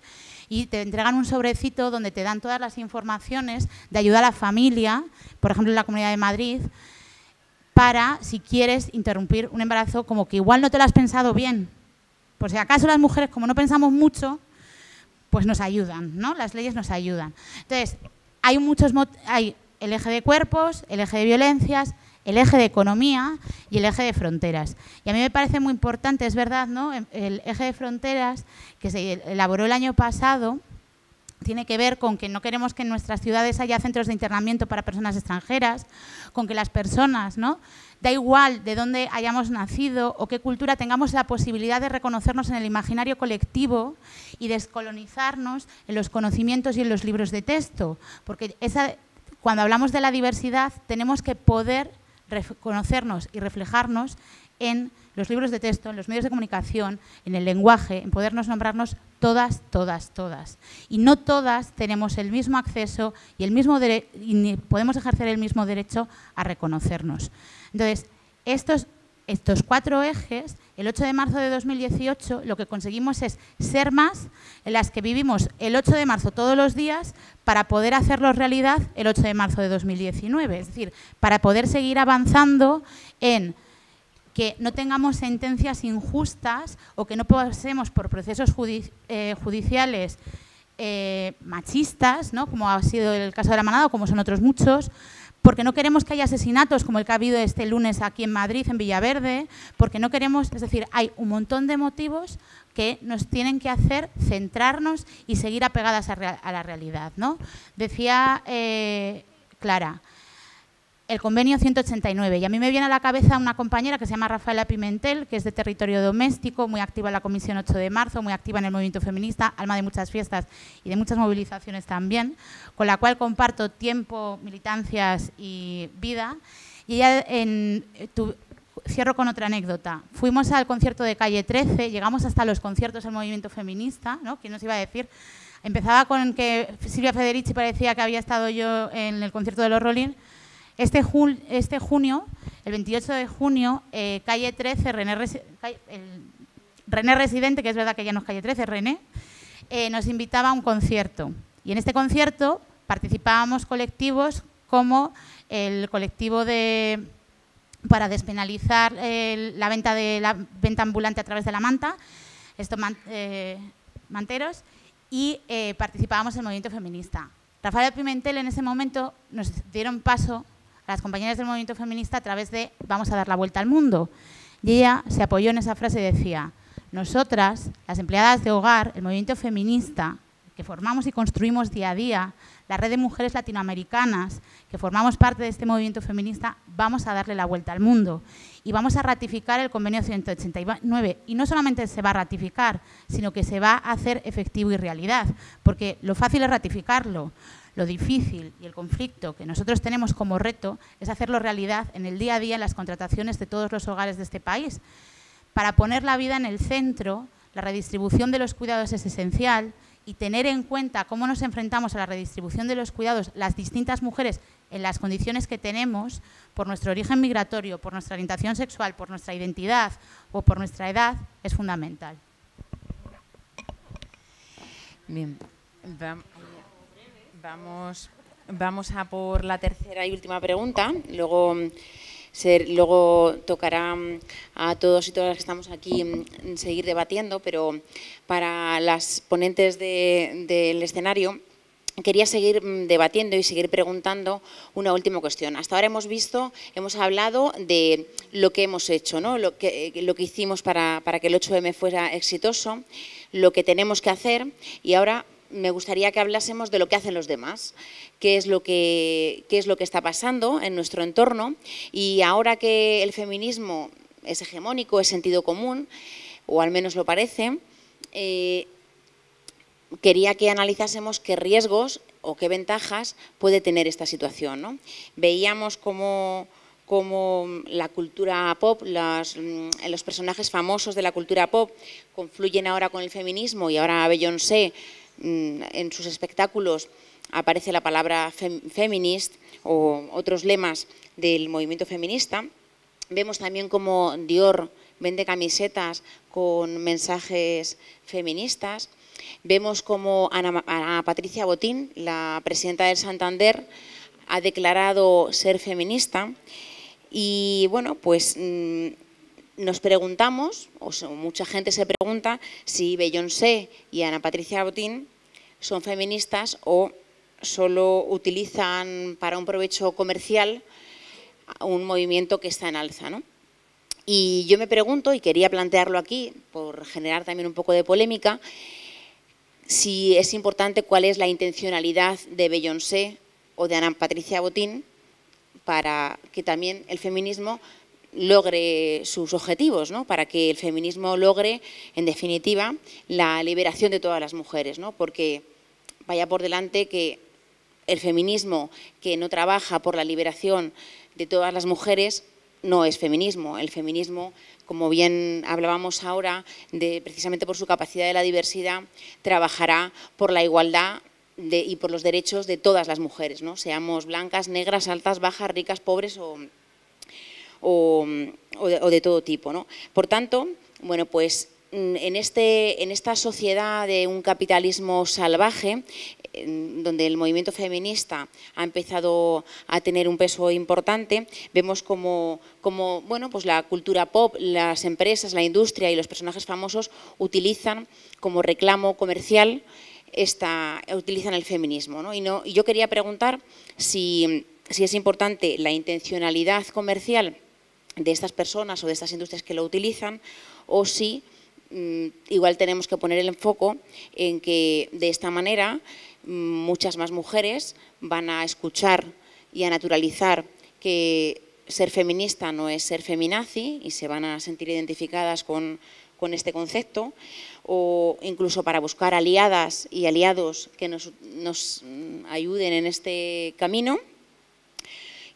y te entregan un sobrecito donde te dan todas las informaciones de ayuda a la familia, por ejemplo en la Comunidad de Madrid, para si quieres interrumpir un embarazo como que igual no te lo has pensado bien. Por si acaso las mujeres, como no pensamos mucho, pues nos ayudan, ¿no? Las leyes nos ayudan. Entonces, hay el eje de cuerpos, el eje de violencias, el eje de economía y el eje de fronteras. Y a mí me parece muy importante, es verdad, ¿no? El eje de fronteras, que se elaboró el año pasado, tiene que ver con que no queremos que en nuestras ciudades haya centros de internamiento para personas extranjeras, con que las personas, ¿no?, da igual de dónde hayamos nacido o qué cultura, tengamos la posibilidad de reconocernos en el imaginario colectivo y descolonizarnos en los conocimientos y en los libros de texto. Porque cuando hablamos de la diversidad tenemos que poder reconocernos y reflejarnos en los libros de texto, en los medios de comunicación, en el lenguaje, en podernos nombrarnos todas, todas, todas. Y no todas tenemos el mismo acceso y ni podemos ejercer el mismo derecho a reconocernos. Entonces, estos 4 ejes, el 8 de marzo de 2018, lo que conseguimos es ser más en las que vivimos el 8 de marzo todos los días para poder hacerlo realidad el 8 de marzo de 2019. Es decir, para poder seguir avanzando en que no tengamos sentencias injustas o que no pasemos por procesos judiciales machistas, ¿no?, como ha sido el caso de La Manada o como son otros muchos, porque no queremos que haya asesinatos como el que ha habido este lunes aquí en Madrid, en Villaverde, porque no queremos, es decir, hay un montón de motivos que nos tienen que hacer centrarnos y seguir apegadas a la realidad, ¿no? Decía Clara, el convenio 189, y a mí me viene a la cabeza una compañera que se llama Rafaela Pimentel, que es de territorio doméstico, muy activa en la Comisión 8 de marzo, muy activa en el movimiento feminista, alma de muchas fiestas y de muchas movilizaciones también, con la cual comparto tiempo, militancias y vida. Y ella, cierro con otra anécdota, fuimos al concierto de Calle 13, llegamos hasta los conciertos del movimiento feminista, ¿no? ¿Quién nos iba a decir? Empezaba con que Silvia Federici parecía que había estado yo en el concierto de los Rolling. Este junio, el 28 de junio, Calle 13, René Residente, que es verdad que ya no es Calle 13, René, nos invitaba a un concierto. Y en este concierto participábamos colectivos como el colectivo para despenalizar la venta ambulante a través de la manta, manteros, y participábamos en el movimiento feminista. Rafael Pimentel en ese momento nos dieron paso a las compañeras del movimiento feminista a través de vamos a dar la vuelta al mundo. Y ella se apoyó en esa frase y decía, nosotras, las empleadas de hogar, el movimiento feminista, que formamos y construimos día a día, la red de mujeres latinoamericanas, que formamos parte de este movimiento feminista, vamos a darle la vuelta al mundo y vamos a ratificar el convenio 189. Y no solamente se va a ratificar, sino que se va a hacer efectivo y realidad, porque lo fácil es ratificarlo. Lo difícil y el conflicto que nosotros tenemos como reto es hacerlo realidad en el día a día en las contrataciones de todos los hogares de este país. Para poner la vida en el centro, la redistribución de los cuidados es esencial y tener en cuenta cómo nos enfrentamos a la redistribución de los cuidados las distintas mujeres en las condiciones que tenemos por nuestro origen migratorio, por nuestra orientación sexual, por nuestra identidad o por nuestra edad es fundamental. Bien, vamos a por la tercera y última pregunta. Luego tocará a todos y todas las que estamos aquí seguir debatiendo, pero para las ponentes del escenario quería seguir debatiendo y seguir preguntando una última cuestión. Hasta ahora hemos hablado de lo que hemos hecho, ¿no? Lo que hicimos para que el 8M fuera exitoso, lo que tenemos que hacer, y ahora me gustaría que hablásemos de lo que hacen los demás, qué es lo que está pasando en nuestro entorno, y ahora que el feminismo es hegemónico, es sentido común, o al menos lo parece, quería que analizásemos qué riesgos o qué ventajas puede tener esta situación, ¿no? Veíamos cómo cómo la cultura pop, los personajes famosos de la cultura pop confluyen ahora con el feminismo, y ahora Beyoncé en sus espectáculos aparece la palabra feminist o otros lemas del movimiento feminista. Vemos también cómo Dior vende camisetas con mensajes feministas. Vemos cómo Ana Patricia Botín, la presidenta del Santander, ha declarado ser feminista. Y bueno, pues nos preguntamos, o mucha gente se pregunta, si Beyoncé y Ana Patricia Botín son feministas o solo utilizan para un provecho comercial un movimiento que está en alza, ¿no? Y yo me pregunto, y quería plantearlo aquí, por generar también un poco de polémica, si es importante cuál es la intencionalidad de Beyoncé o de Ana Patricia Botín para que también el feminismo logre sus objetivos, ¿no? Para que el feminismo logre, en definitiva, la liberación de todas las mujeres, ¿no? Porque vaya por delante que el feminismo que no trabaja por la liberación de todas las mujeres no es feminismo. El feminismo, como bien hablábamos ahora, precisamente por su capacidad de la diversidad, trabajará por la igualdad y por los derechos de todas las mujeres, ¿no? Seamos blancas, negras, altas, bajas, ricas, pobres o de todo tipo, ¿no? Por tanto, bueno, pues en esta sociedad de un capitalismo salvaje, donde el movimiento feminista ha empezado a tener un peso importante, vemos como bueno, pues la cultura pop, las empresas, la industria y los personajes famosos utilizan como reclamo comercial utilizan el feminismo, ¿no? Y yo quería preguntar si es importante la intencionalidad comercial de estas personas o de estas industrias que lo utilizan, o si igual tenemos que poner el enfoque en que de esta manera muchas más mujeres van a escuchar y a naturalizar que ser feminista no es ser feminazi y se van a sentir identificadas con este concepto, o incluso para buscar aliadas y aliados que nos ayuden en este camino.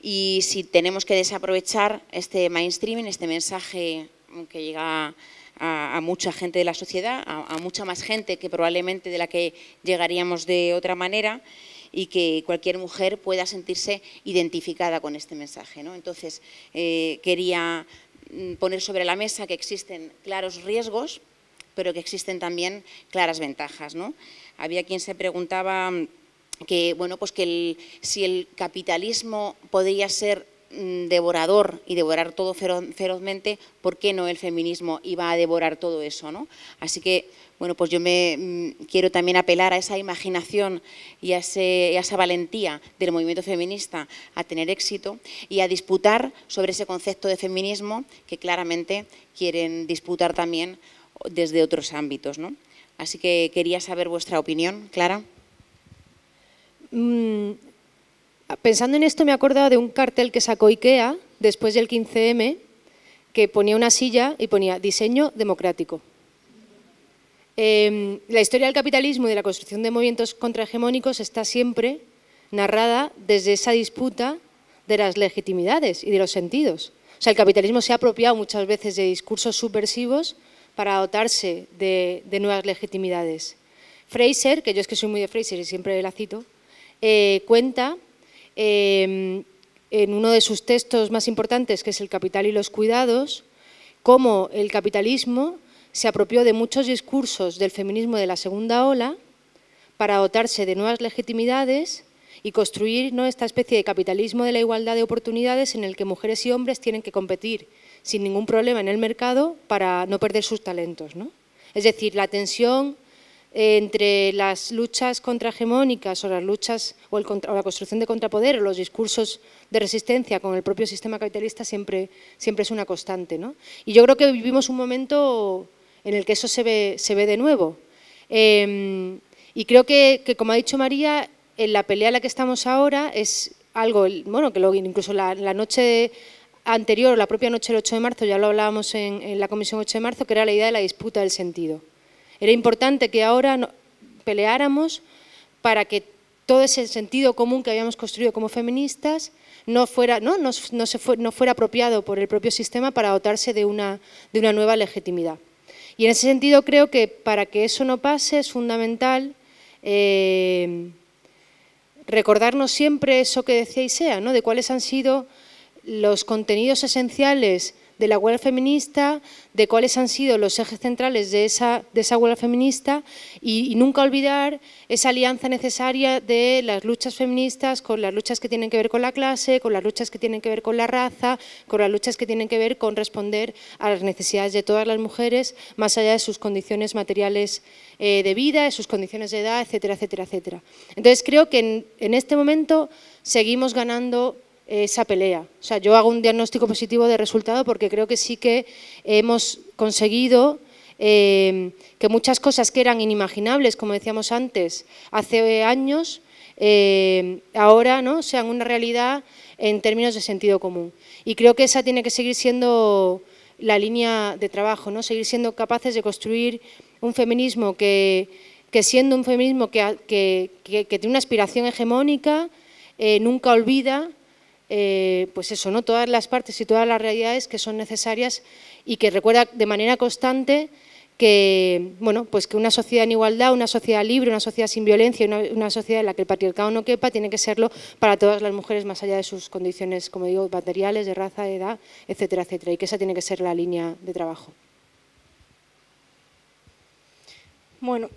Y si tenemos que desaprovechar este mainstreaming, este mensaje que llega a mucha gente de la sociedad, a mucha más gente que probablemente de la que llegaríamos de otra manera, y que cualquier mujer pueda sentirse identificada con este mensaje, ¿no? Entonces, quería poner sobre la mesa que existen claros riesgos, pero que existen también claras ventajas, ¿no? Había quien se preguntaba que, bueno, pues si el capitalismo podría ser devorador y devorar todo ferozmente, ¿por qué no el feminismo iba a devorar todo eso, ¿no? Así que, bueno, pues yo quiero también apelar a esa imaginación y a esa valentía del movimiento feminista a tener éxito y a disputar sobre ese concepto de feminismo que claramente quieren disputar también desde otros ámbitos, ¿no? Así que quería saber vuestra opinión, Clara. Pensando en esto me he acordado de un cartel que sacó IKEA después del 15M, que ponía una silla y ponía diseño democrático. La historia del capitalismo y de la construcción de movimientos contrahegemónicos está siempre narrada desde esa disputa de las legitimidades y de los sentidos. O sea, el capitalismo se ha apropiado muchas veces de discursos subversivos para dotarse de nuevas legitimidades. Fraser, que yo es que soy muy de Fraser y siempre la cito, cuenta en uno de sus textos más importantes, que es El capital y los cuidados, cómo el capitalismo se apropió de muchos discursos del feminismo de la segunda ola para dotarse de nuevas legitimidades y construir, ¿no?, esta especie de capitalismo de la igualdad de oportunidades en el que mujeres y hombres tienen que competir sin ningún problema en el mercado para no perder sus talentos, ¿no? Es decir, la tensión entre las luchas contrahegemónicas o las luchas o la construcción de contrapoder o los discursos de resistencia con el propio sistema capitalista siempre es una constante, ¿no? Y yo creo que vivimos un momento en el que eso se ve de nuevo. Y creo que, como ha dicho María, en la pelea en la que estamos ahora es algo, bueno, que incluso la noche anterior, la propia noche del 8 de marzo, ya lo hablábamos en la Comisión 8 de marzo, que era la idea de la disputa del sentido. Era importante que ahora peleáramos para que todo ese sentido común que habíamos construido como feministas no fuera apropiado por el propio sistema para dotarse de una nueva legitimidad. Y en ese sentido creo que para que eso no pase es fundamental recordarnos siempre eso que decía Isea, ¿no? De cuáles han sido los contenidos esenciales de la huelga feminista, de cuáles han sido los ejes centrales de esa huelga feminista y nunca olvidar esa alianza necesaria de las luchas feministas con las luchas que tienen que ver con la clase, con las luchas que tienen que ver con la raza, con las luchas que tienen que ver con responder a las necesidades de todas las mujeres, más allá de sus condiciones materiales de vida, de sus condiciones de edad, etcétera, etcétera, etcétera. Entonces creo que en este momento seguimos ganando esa pelea. O sea, yo hago un diagnóstico positivo de resultado porque creo que sí que hemos conseguido que muchas cosas que eran inimaginables, como decíamos antes, hace años, ahora, ¿no?, sean una realidad en términos de sentido común. Y creo que esa tiene que seguir siendo la línea de trabajo, ¿no? Seguir siendo capaces de construir un feminismo que siendo un feminismo que tiene una aspiración hegemónica, nunca olvida pues eso, ¿no?, todas las partes y todas las realidades que son necesarias y que recuerda de manera constante que, bueno, pues que una sociedad en igualdad, una sociedad libre, una sociedad sin violencia, una sociedad en la que el patriarcado no quepa, tiene que serlo para todas las mujeres más allá de sus condiciones, como digo, materiales, de raza, de edad, etcétera, etcétera, y que esa tiene que ser la línea de trabajo. Bueno,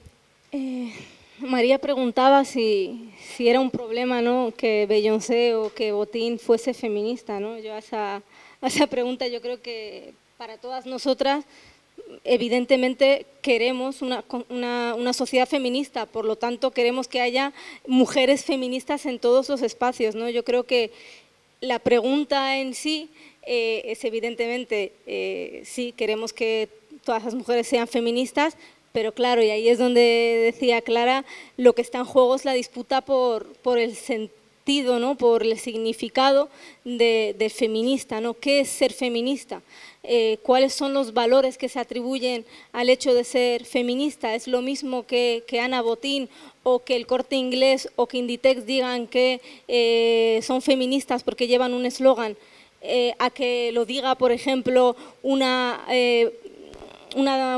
María preguntaba si era un problema, ¿no?, que Beyoncé o que Botín fuese feminista, ¿no? Yo a esa pregunta yo creo que para todas nosotras evidentemente queremos una sociedad feminista, por lo tanto queremos que haya mujeres feministas en todos los espacios, ¿no? Yo creo que la pregunta en sí es evidentemente sí, queremos que todas las mujeres sean feministas, pero claro, y ahí es donde decía Clara, lo que está en juego es la disputa por el sentido, ¿no?, por el significado del feminista, ¿no? ¿Qué es ser feminista? ¿Cuáles son los valores que se atribuyen al hecho de ser feminista? ¿Es lo mismo que Ana Botín o que el Corte Inglés o que Inditex digan que son feministas porque llevan un eslogan, a que lo diga, por ejemplo, una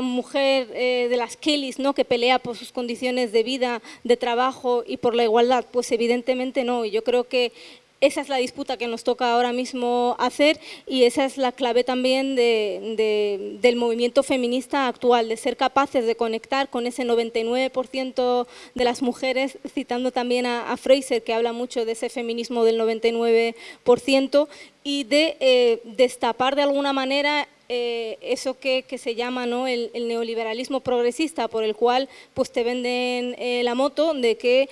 mujer de las Kellys, ¿no?, que pelea por sus condiciones de vida, de trabajo y por la igualdad? Pues evidentemente no, y yo creo que esa es la disputa que nos toca ahora mismo hacer y esa es la clave también del movimiento feminista actual, de ser capaces de conectar con ese 99% de las mujeres, citando también a Fraser, que habla mucho de ese feminismo del 99%, y de destapar de alguna manera eso que se llama, ¿no?, el neoliberalismo progresista, por el cual pues te venden la moto de que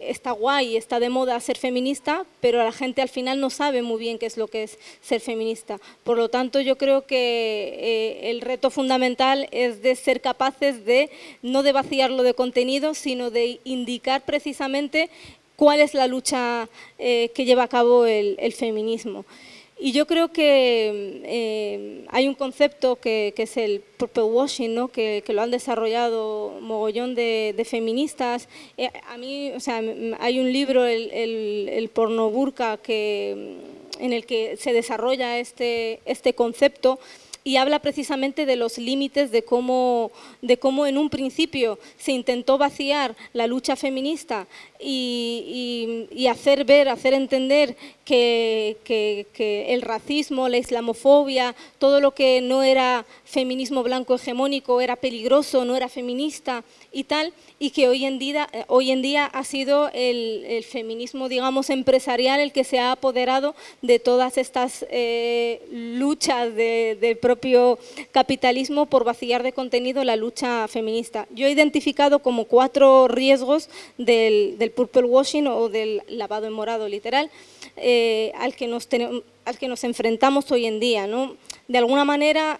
está guay, está de moda ser feminista, pero la gente al final no sabe muy bien qué es lo que es ser feminista. Por lo tanto, yo creo que el reto fundamental es de ser capaces de, no de vaciarlo de contenido, sino de indicar precisamente cuál es la lucha que lleva a cabo el feminismo. Y yo creo que hay un concepto que es el purple washing, ¿no?, que lo han desarrollado mogollón de feministas. A mí, o sea, hay un libro, el porno burka, en el que se desarrolla este concepto y habla precisamente de los límites de cómo en un principio se intentó vaciar la lucha feminista y hacer ver, hacer entender que el racismo, la islamofobia, todo lo que no era feminismo blanco hegemónico era peligroso, no era feminista y tal, y que hoy en día ha sido el feminismo, digamos, empresarial el que se ha apoderado de todas estas luchas del propio capitalismo por vaciar de contenido la lucha feminista. Yo he identificado como 4 riesgos del purple washing o del lavado en morado literal al que nos enfrentamos hoy en día, ¿no? De alguna manera,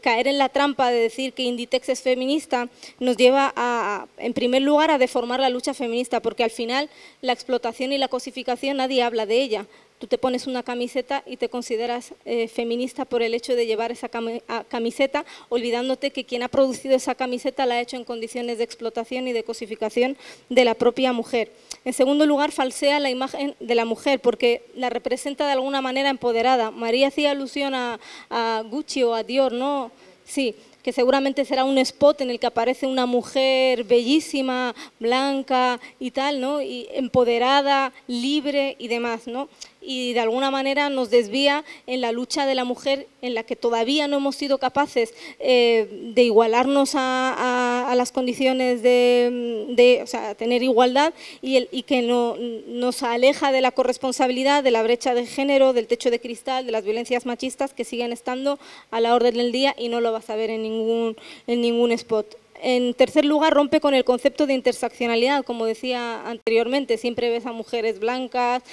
caer en la trampa de decir que Inditex es feminista nos lleva en primer lugar, a deformar la lucha feminista, porque al final la explotación y la cosificación nadie habla de ella. Tú te pones una camiseta y te consideras feminista por el hecho de llevar esa camiseta, olvidándote que quien ha producido esa camiseta la ha hecho en condiciones de explotación y de cosificación de la propia mujer. En segundo lugar, falsea la imagen de la mujer porque la representa de alguna manera empoderada. María hacía alusión a Gucci o a Dior, ¿no? Sí, que seguramente será un spot en el que aparece una mujer bellísima, blanca y tal, ¿no? Y empoderada, libre y demás, ¿no? Y de alguna manera nos desvía en la lucha de la mujer en la que todavía no hemos sido capaces de igualarnos a las condiciones o sea, tener igualdad y que nos aleja de la corresponsabilidad, de la brecha de género, del techo de cristal, de las violencias machistas que siguen estando a la orden del día y no lo vas a ver en ningún spot. En tercer lugar, rompe con el concepto de interseccionalidad, como decía anteriormente, siempre ves a mujeres blancas,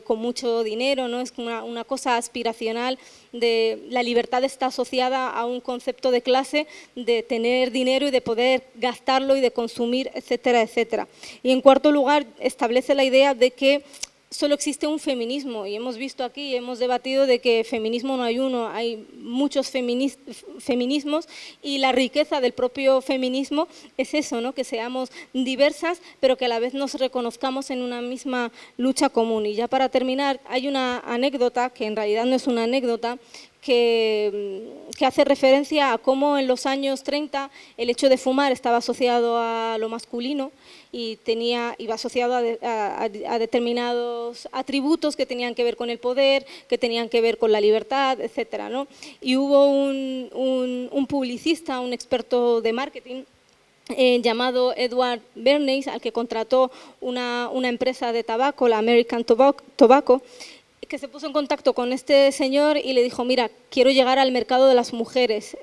con mucho dinero, ¿no? Es una cosa aspiracional, la libertad está asociada a un concepto de clase, de tener dinero y de poder gastarlo y de consumir, etcétera, etcétera. Y en cuarto lugar, establece la idea de que solo existe un feminismo y hemos visto aquí, hemos debatido de que feminismo no hay uno, hay muchos feminismos y la riqueza del propio feminismo es eso, ¿no? Que seamos diversas pero que a la vez nos reconozcamos en una misma lucha común. Y ya para terminar, hay una anécdota que en realidad no es una anécdota, que hace referencia a cómo en los años 30 el hecho de fumar estaba asociado a lo masculino y iba asociado a determinados atributos que tenían que ver con el poder, que tenían que ver con la libertad, etcétera, ¿no? Y hubo un publicista, un experto de marketing, llamado Edward Bernays, al que contrató una empresa de tabaco, la American Tobacco, que se puso en contacto con este señor y le dijo, mira, quiero llegar al mercado de las mujeres,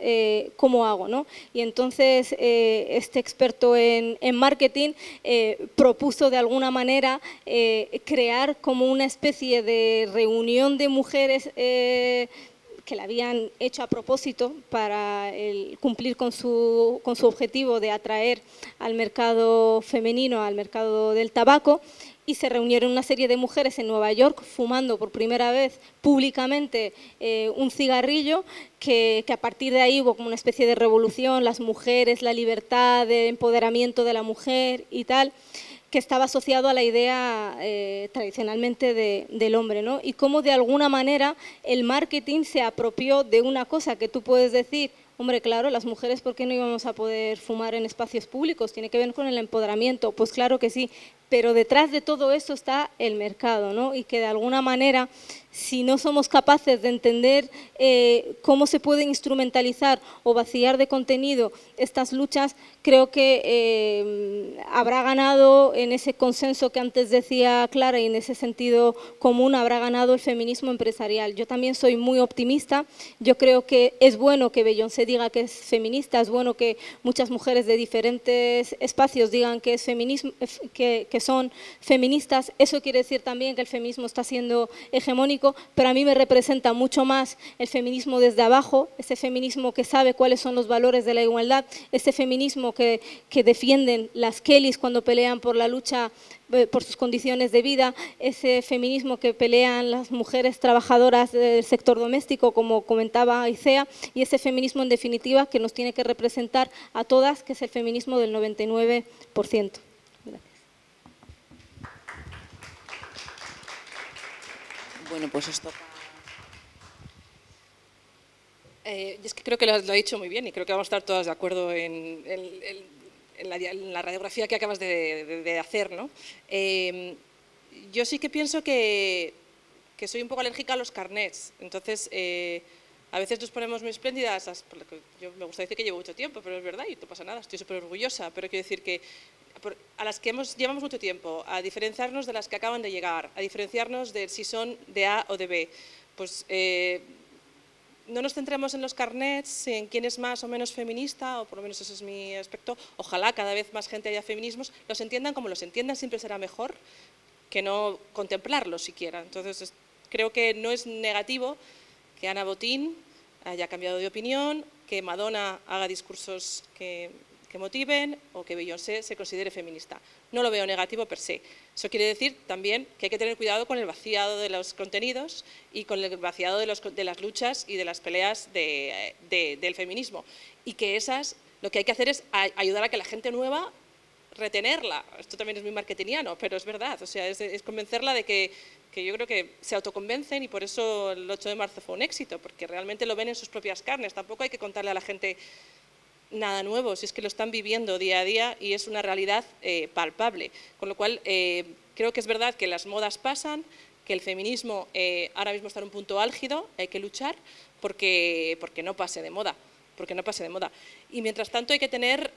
¿cómo hago? ¿No? Y entonces este experto en marketing propuso de alguna manera crear como una especie de reunión de mujeres que la habían hecho a propósito para cumplir con su objetivo de atraer al mercado femenino, al mercado del tabaco, y se reunieron una serie de mujeres en Nueva York fumando por primera vez públicamente un cigarrillo, que a partir de ahí hubo como una especie de revolución, las mujeres, la libertad, el empoderamiento de la mujer y tal, que estaba asociado a la idea tradicionalmente del hombre, ¿no? Y cómo de alguna manera el marketing se apropió de una cosa que tú puedes decir, hombre, claro, las mujeres, ¿por qué no íbamos a poder fumar en espacios públicos? Tiene que ver con el empoderamiento. Pues claro que sí, pero detrás de todo eso está el mercado, ¿no? Y que de alguna manera, si no somos capaces de entender cómo se pueden instrumentalizar o vaciar de contenido estas luchas, creo que habrá ganado en ese consenso que antes decía Clara y en ese sentido común habrá ganado el feminismo empresarial. Yo también soy muy optimista, yo creo que es bueno que Beyoncé diga que es feminista, es bueno que muchas mujeres de diferentes espacios digan que es feminismo, que son feministas. Eso quiere decir también que el feminismo está siendo hegemónico, pero a mí me representa mucho más el feminismo desde abajo, ese feminismo que sabe cuáles son los valores de la igualdad, ese feminismo que defienden las Kellys cuando pelean por la lucha por sus condiciones de vida, ese feminismo que pelean las mujeres trabajadoras del sector doméstico, como comentaba Aicea, y ese feminismo en definitiva que nos tiene que representar a todas, que es el feminismo del 99%. Gracias. Bueno, pues esto... Es que creo que lo ha dicho muy bien y creo que vamos a estar todas de acuerdo en la radiografía que acabas de hacer, ¿no? Yo sí que pienso que soy un poco alérgica a los carnets, entonces a veces nos ponemos muy espléndidas, yo me gusta decir que llevo mucho tiempo, pero es verdad y no pasa nada, estoy súper orgullosa, pero quiero decir que a las que llevamos mucho tiempo, a diferenciarnos de las que acaban de llegar, a diferenciarnos de si son de A o de B, pues no nos centremos en los carnets, en quién es más o menos feminista, o por lo menos ese es mi aspecto. Ojalá cada vez más gente haya feminismos, los entiendan como los entiendan, siempre será mejor que no contemplarlos siquiera. Entonces creo que no es negativo que Ana Botín haya cambiado de opinión, que Madonna haga discursos que que motiven o que Beyoncé se considere feminista. No lo veo negativo per se. Eso quiere decir también que hay que tener cuidado con el vaciado de los contenidos y con el vaciado de las luchas y de las peleas del feminismo. Y que lo que hay que hacer es ayudar a que la gente nueva retenerla. Esto también es muy marketingiano, pero es verdad. O sea, es convencerla de que yo creo que se autoconvencen y por eso el 8 de marzo fue un éxito, porque realmente lo ven en sus propias carnes. Tampoco hay que contarle a la gente nada nuevo, si es que lo están viviendo día a día y es una realidad palpable. Con lo cual, creo que es verdad que las modas pasan, que el feminismo ahora mismo está en un punto álgido, hay que luchar porque no pase de moda. Y mientras tanto hay que tener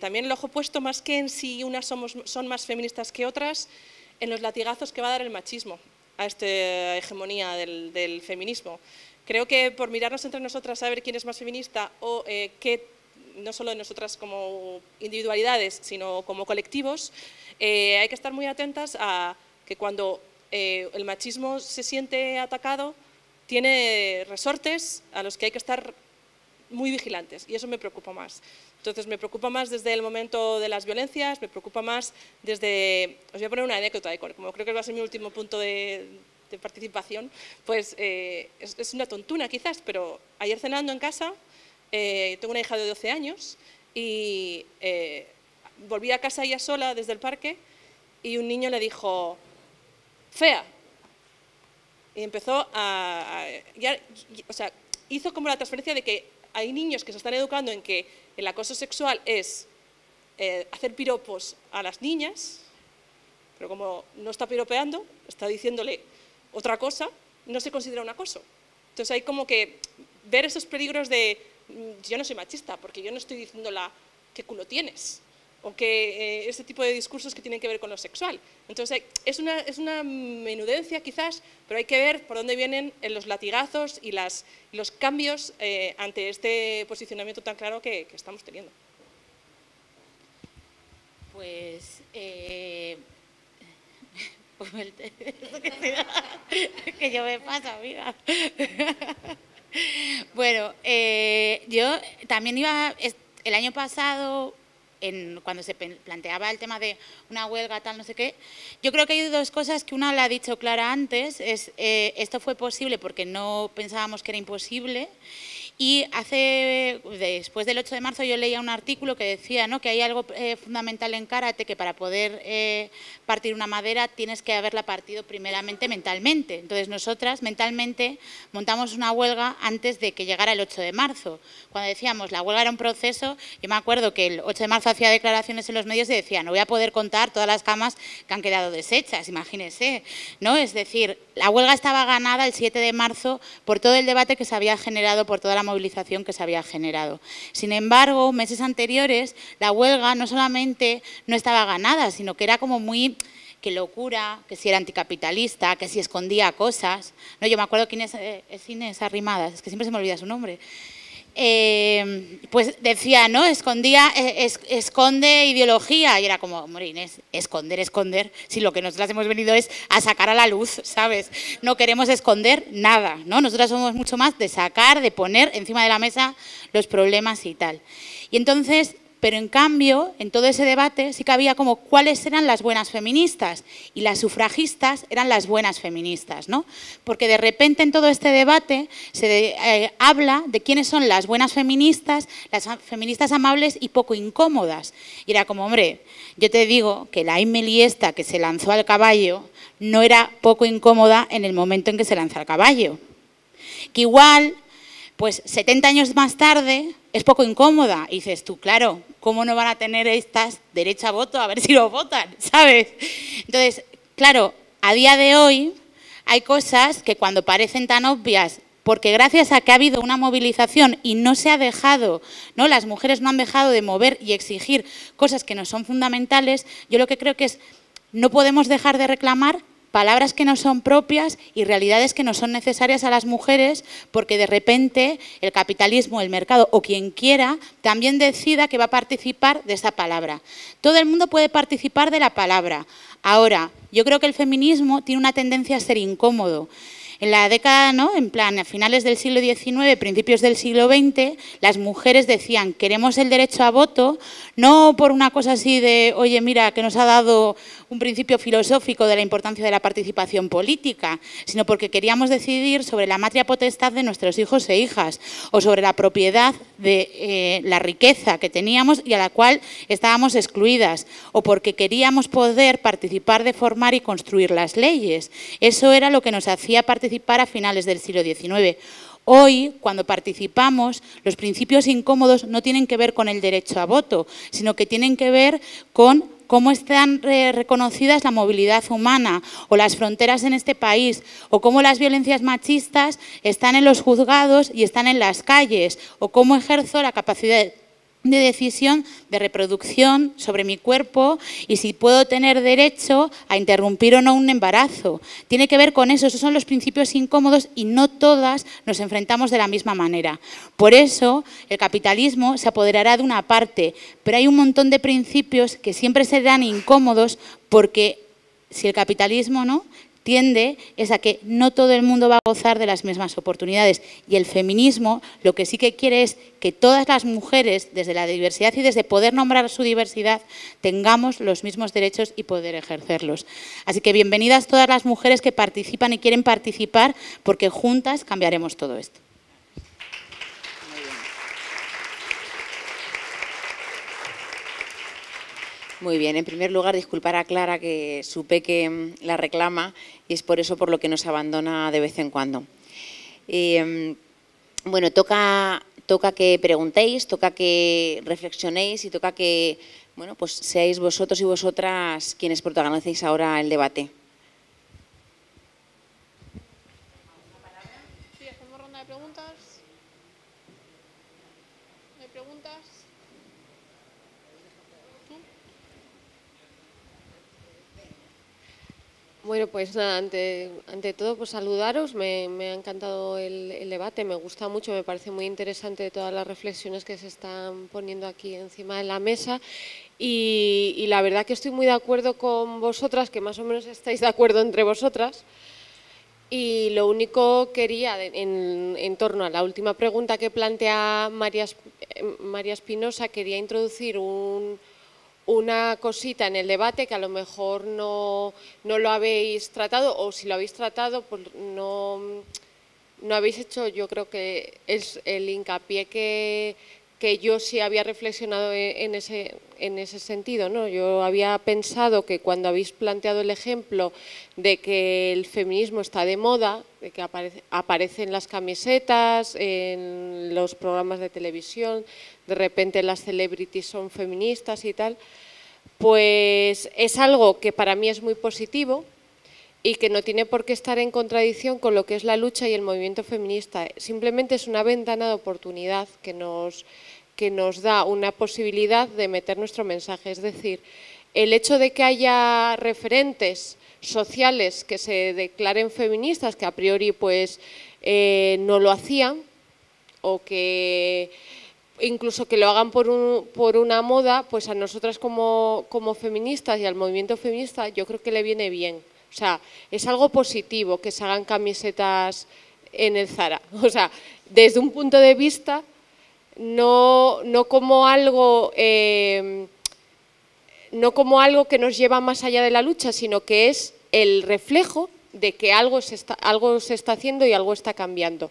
también el ojo puesto, más que en si unas son más feministas que otras, en los latigazos que va a dar el machismo a esta hegemonía del feminismo. Creo que por mirarnos entre nosotras a ver quién es más feminista o no solo de nosotras como individualidades, sino como colectivos, hay que estar muy atentas a que cuando el machismo se siente atacado, tiene resortes a los que hay que estar muy vigilantes, y eso me preocupa más. Entonces, me preocupa más desde el momento de las violencias, me preocupa más desde... Os voy a poner una anécdota, como creo que va a ser mi último punto de participación, pues es una tontuna quizás, pero ayer cenando en casa, tengo una hija de 12 años y volví a casa ella sola desde el parque y un niño le dijo, fea. Y empezó o sea, hizo como la transferencia de que hay niños que se están educando en que el acoso sexual es hacer piropos a las niñas, pero como no está piropeando, está diciéndole otra cosa, no se considera un acoso. Entonces hay como que ver esos peligros de yo no soy machista, porque yo no estoy diciéndola qué culo tienes, o que ese tipo de discursos que tienen que ver con lo sexual. Entonces es una menudencia quizás, pero hay que ver por dónde vienen los latigazos y los cambios ante este posicionamiento tan claro que estamos teniendo. Pues que yo me paso, amiga. Bueno, yo también el año pasado, cuando se planteaba el tema de una huelga, tal, no sé qué, yo creo que hay dos cosas que una la ha dicho Clara antes, esto fue posible porque no pensábamos que era imposible. Y después del 8 de marzo yo leía un artículo que decía, ¿no?, que hay algo fundamental en karate, que para poder partir una madera tienes que haberla partido primeramente mentalmente. Entonces nosotras mentalmente montamos una huelga antes de que llegara el 8 de marzo. Cuando decíamos la huelga era un proceso, yo me acuerdo que el 8 de marzo hacía declaraciones en los medios y decía, no voy a poder contar todas las camas que han quedado deshechas, imagínese, ¿no? Es decir, la huelga estaba ganada el 7 de marzo por todo el debate que se había generado, por toda la movilización que se había generado. Sin embargo, meses anteriores, la huelga no solamente no estaba ganada, sino que era como muy... qué locura, que si era anticapitalista, que si escondía cosas. No, yo me acuerdo quién es Inés Arrimadas, es que siempre se me olvida su nombre. Pues decía, ¿no?, esconde ideología, y era como, hombre, Inés, esconder, si lo que nosotras hemos venido es a sacar a la luz, ¿sabes? No queremos esconder nada, ¿no? Nosotras somos mucho más de sacar, de poner encima de la mesa los problemas y tal. Y entonces... Pero en cambio, en todo ese debate sí que había como cuáles eran las buenas feministas y las sufragistas eran las buenas feministas, ¿no? Porque de repente en todo este debate se habla de quiénes son las buenas feministas, las feministas amables y poco incómodas. Y era como, hombre, yo te digo que la Emily esta que se lanzó al caballo no era poco incómoda en el momento en que se lanza al caballo. Que igual, pues 70 años más tarde... es poco incómoda. Y dices tú, claro, ¿cómo no van a tener estas derecho a voto? A ver si lo votan, ¿sabes? Entonces, claro, a día de hoy hay cosas que cuando parecen tan obvias, porque gracias a que ha habido una movilización y no se ha dejado, ¿no?, las mujeres no han dejado de mover y exigir cosas que nos son fundamentales, yo lo que creo que es, no podemos dejar de reclamar palabras que no son propias y realidades que no son necesarias a las mujeres, porque de repente el capitalismo, el mercado o quien quiera también decida que va a participar de esa palabra. Todo el mundo puede participar de la palabra. Ahora, yo creo que el feminismo tiene una tendencia a ser incómodo. En la década, ¿no?, en plan, a finales del siglo XIX, principios del siglo XX, las mujeres decían, queremos el derecho a voto, no por una cosa así de, oye, mira, que nos ha dado un principio filosófico de la importancia de la participación política, sino porque queríamos decidir sobre la matria potestad de nuestros hijos e hijas, o sobre la propiedad de la riqueza que teníamos y a la cual estábamos excluidas, o porque queríamos poder participar de formar y construir las leyes. Eso era lo que nos hacía participar a finales del siglo XIX. Hoy, cuando participamos, los principios incómodos no tienen que ver con el derecho a voto, sino que tienen que ver con cómo están reconocidas la movilidad humana o las fronteras en este país, o cómo las violencias machistas están en los juzgados y están en las calles, o cómo ejerzo la capacidad de decisión, de reproducción sobre mi cuerpo y si puedo tener derecho a interrumpir o no un embarazo. Tiene que ver con eso, esos son los principios incómodos y no todas nos enfrentamos de la misma manera. Por eso el capitalismo se apoderará de una parte, pero hay un montón de principios que siempre serán incómodos porque si el capitalismo no tiende es a que no todo el mundo va a gozar de las mismas oportunidades y el feminismo lo que sí que quiere es que todas las mujeres, desde la diversidad y desde poder nombrar su diversidad, tengamos los mismos derechos y poder ejercerlos. Así que bienvenidas todas las mujeres que participan y quieren participar, porque juntas cambiaremos todo esto. Muy bien, en primer lugar, disculpar a Clara que supe que la reclama y es por eso por lo que nos abandona de vez en cuando. Bueno, toca que preguntéis, toca que reflexionéis y toca que bueno, pues seáis vosotros y vosotras quienes protagonicéis ahora el debate. Sí, hacemos ronda de preguntas. ¿Hay preguntas? Bueno, pues nada, ante todo, pues saludaros, me ha encantado el debate, me gusta mucho, me parece muy interesante todas las reflexiones que se están poniendo aquí encima de la mesa y la verdad que estoy muy de acuerdo con vosotras, que más o menos estáis de acuerdo entre vosotras. Y lo único quería, en torno a la última pregunta que plantea María Espinosa, quería introducir una cosita en el debate que a lo mejor no lo habéis tratado, o si lo habéis tratado, pues no habéis hecho, yo creo que es el hincapié que yo sí había reflexionado en ese sentido, ¿no? Yo había pensado que cuando habéis planteado el ejemplo de que el feminismo está de moda, de que aparece en las camisetas, en los programas de televisión, de repente las celebrities son feministas y tal, pues es algo que para mí es muy positivo y que no tiene por qué estar en contradicción con lo que es la lucha y el movimiento feminista. Simplemente es una ventana de oportunidad que nos da una posibilidad de meter nuestro mensaje. Es decir, el hecho de que haya referentes sociales que se declaren feministas, que a priori pues no lo hacían, o que incluso que lo hagan por una moda, pues a nosotras como feministas y al movimiento feminista yo creo que le viene bien. O sea, es algo positivo que se hagan camisetas en el Zara. O sea, desde un punto de vista, no como algo que nos lleva más allá de la lucha, sino que es el reflejo de que algo se está haciendo y algo está cambiando.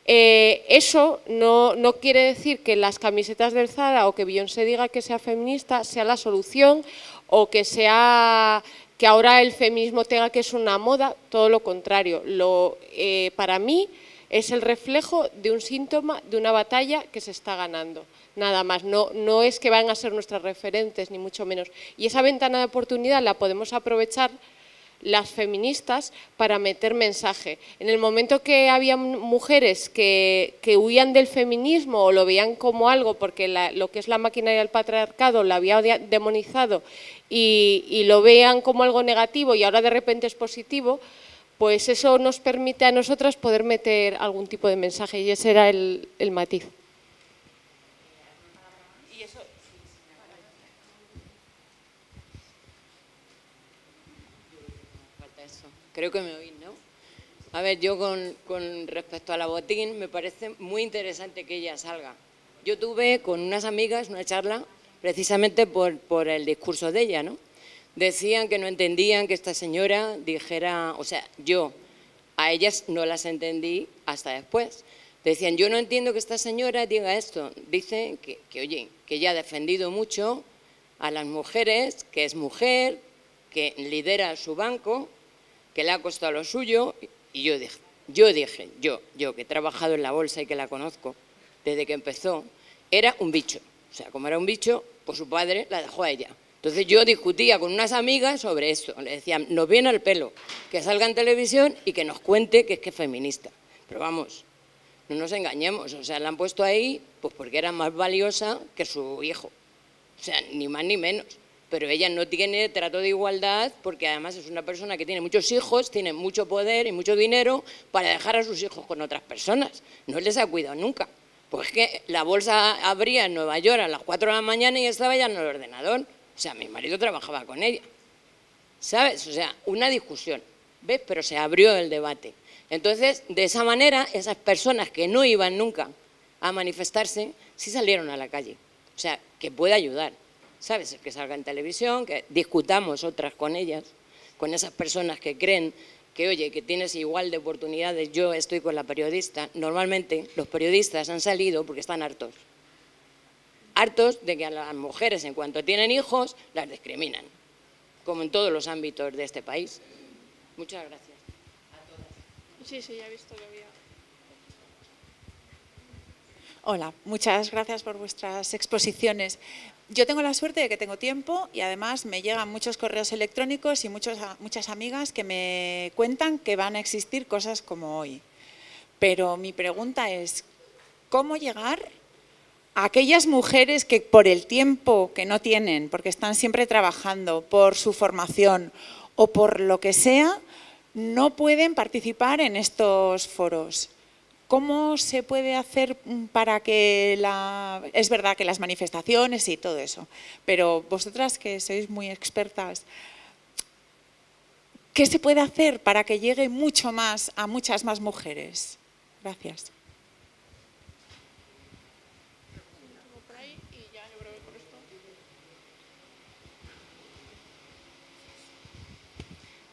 Eso no quiere decir que las camisetas del Zara o que Beyoncé diga que sea feminista sea la solución, o que ahora el feminismo tenga que ser una moda, todo lo contrario. Para mí es el reflejo de un síntoma de una batalla que se está ganando, nada más. No es que vayan a ser nuestras referentes, ni mucho menos. Y esa ventana de oportunidad la podemos aprovechar las feministas para meter mensaje. En el momento que había mujeres que huían del feminismo o lo veían como algo, porque lo que es la maquinaria del patriarcado la había demonizado y lo vean como algo negativo y ahora de repente es positivo, pues eso nos permite a nosotras poder meter algún tipo de mensaje y ese era el matiz. Creo que me oís, ¿no? A ver, yo con respecto a la botín, me parece muy interesante que ella salga. Yo tuve con unas amigas una charla precisamente por el discurso de ella, ¿no? Decían que no entendían que esta señora dijera, o sea, yo a ellas no las entendí hasta después. Decían, yo no entiendo que esta señora diga esto. Dice oye, que ella ha defendido mucho a las mujeres, que es mujer, que lidera su banco, que le ha costado lo suyo. Y yo dije, yo que he trabajado en la bolsa y que la conozco desde que empezó, era un bicho. O sea, como era un bicho, pues su padre la dejó a ella. Entonces yo discutía con unas amigas sobre esto. Le decían, nos viene al pelo que salga en televisión y que nos cuente que es feminista. Pero vamos, no nos engañemos. O sea, la han puesto ahí pues porque era más valiosa que su hijo. O sea, ni más ni menos. Pero ella no tiene trato de igualdad porque además es una persona que tiene muchos hijos, tiene mucho poder y mucho dinero para dejar a sus hijos con otras personas. No les ha cuidado nunca. Pues es que la bolsa abría en Nueva York a las 4 de la mañana y estaba ya en el ordenador. O sea, mi marido trabajaba con ella. ¿Sabes? O sea, una discusión. ¿Ves? Pero se abrió el debate. Entonces, de esa manera, esas personas que no iban nunca a manifestarse, sí salieron a la calle. O sea, que puede ayudar. ¿Sabes? Que salga en televisión, que discutamos otras con ellas, con esas personas que creen que, oye, que tienes igual de oportunidades. Yo estoy con la periodista. Normalmente los periodistas han salido porque están hartos. Hartos de que a las mujeres, en cuanto tienen hijos, las discriminan, como en todos los ámbitos de este país. Muchas gracias. Sí, ya he visto que había. Hola, muchas gracias por vuestras exposiciones. Yo tengo la suerte de que tengo tiempo y además me llegan muchos correos electrónicos y muchas amigas que me cuentan que van a existir cosas como hoy. Pero mi pregunta es, ¿cómo llegar a aquellas mujeres que por el tiempo que no tienen, porque están siempre trabajando, por su formación o por lo que sea, no pueden participar en estos foros? ¿Cómo se puede hacer para que es verdad que las manifestaciones y todo eso, pero vosotras que sois muy expertas, ¿qué se puede hacer para que llegue mucho más a muchas más mujeres? Gracias.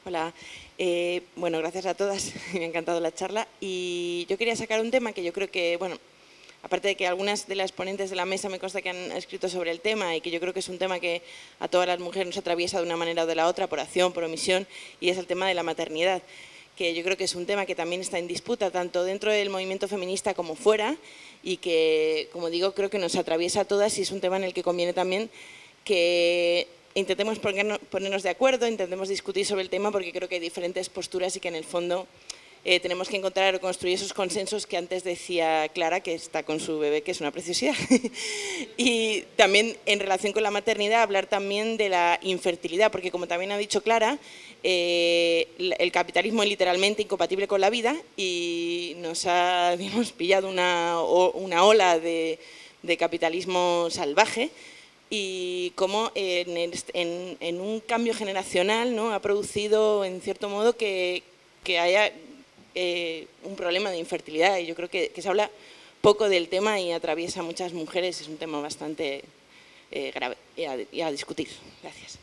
Hola. Bueno, gracias a todas, me ha encantado la charla y yo quería sacar un tema que yo creo que, bueno, aparte de que algunas de las ponentes de la mesa me consta que han escrito sobre el tema y que yo creo que es un tema que a todas las mujeres nos atraviesa de una manera o de la otra, por acción, por omisión, y es el tema de la maternidad, que yo creo que es un tema que también está en disputa tanto dentro del movimiento feminista como fuera y que, como digo, creo que nos atraviesa a todas y es un tema en el que conviene también que intentemos ponernos de acuerdo, intentemos discutir sobre el tema porque creo que hay diferentes posturas y que en el fondo tenemos que encontrar o construir esos consensos que antes decía Clara, que está con su bebé, que es una preciosidad. Y también en relación con la maternidad, hablar también de la infertilidad, porque como también ha dicho Clara, el capitalismo es literalmente incompatible con la vida y nos ha, digamos, pillado una ola de capitalismo salvaje. Y cómo en un cambio generacional, ¿no?, ha producido, en cierto modo, que haya un problema de infertilidad. Y yo creo que se habla poco del tema y atraviesa a muchas mujeres. Es un tema bastante grave y a discutir. Gracias.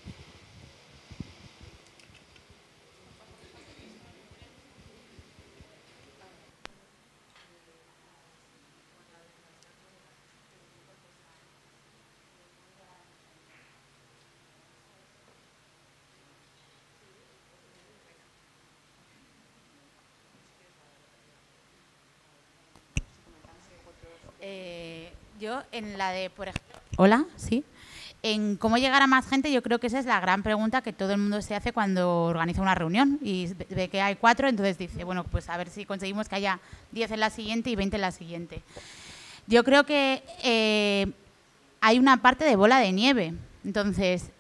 Yo en la de, por ejemplo, hola, sí, en cómo llegar a más gente, yo creo que esa es la gran pregunta que todo el mundo se hace cuando organiza una reunión y ve que hay 4, entonces dice, bueno, pues a ver si conseguimos que haya 10 en la siguiente y 20 en la siguiente. Yo creo que hay una parte de bola de nieve, entonces,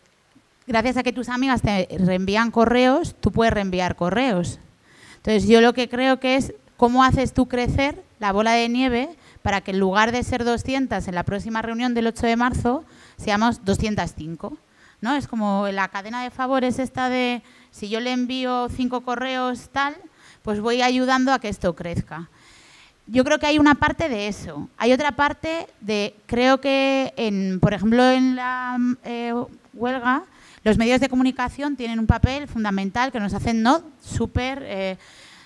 gracias a que tus amigas te reenvían correos, tú puedes reenviar correos. Entonces, yo lo que creo que es cómo haces tú crecer la bola de nieve para que en lugar de ser 200 en la próxima reunión del 8 de marzo, seamos 205, ¿no? Es como la cadena de favores esta de, si yo le envío 5 correos tal, pues voy ayudando a que esto crezca. Yo creo que hay una parte de eso. Hay otra parte de, creo que, por ejemplo, en la huelga, los medios de comunicación tienen un papel fundamental que nos hacen súper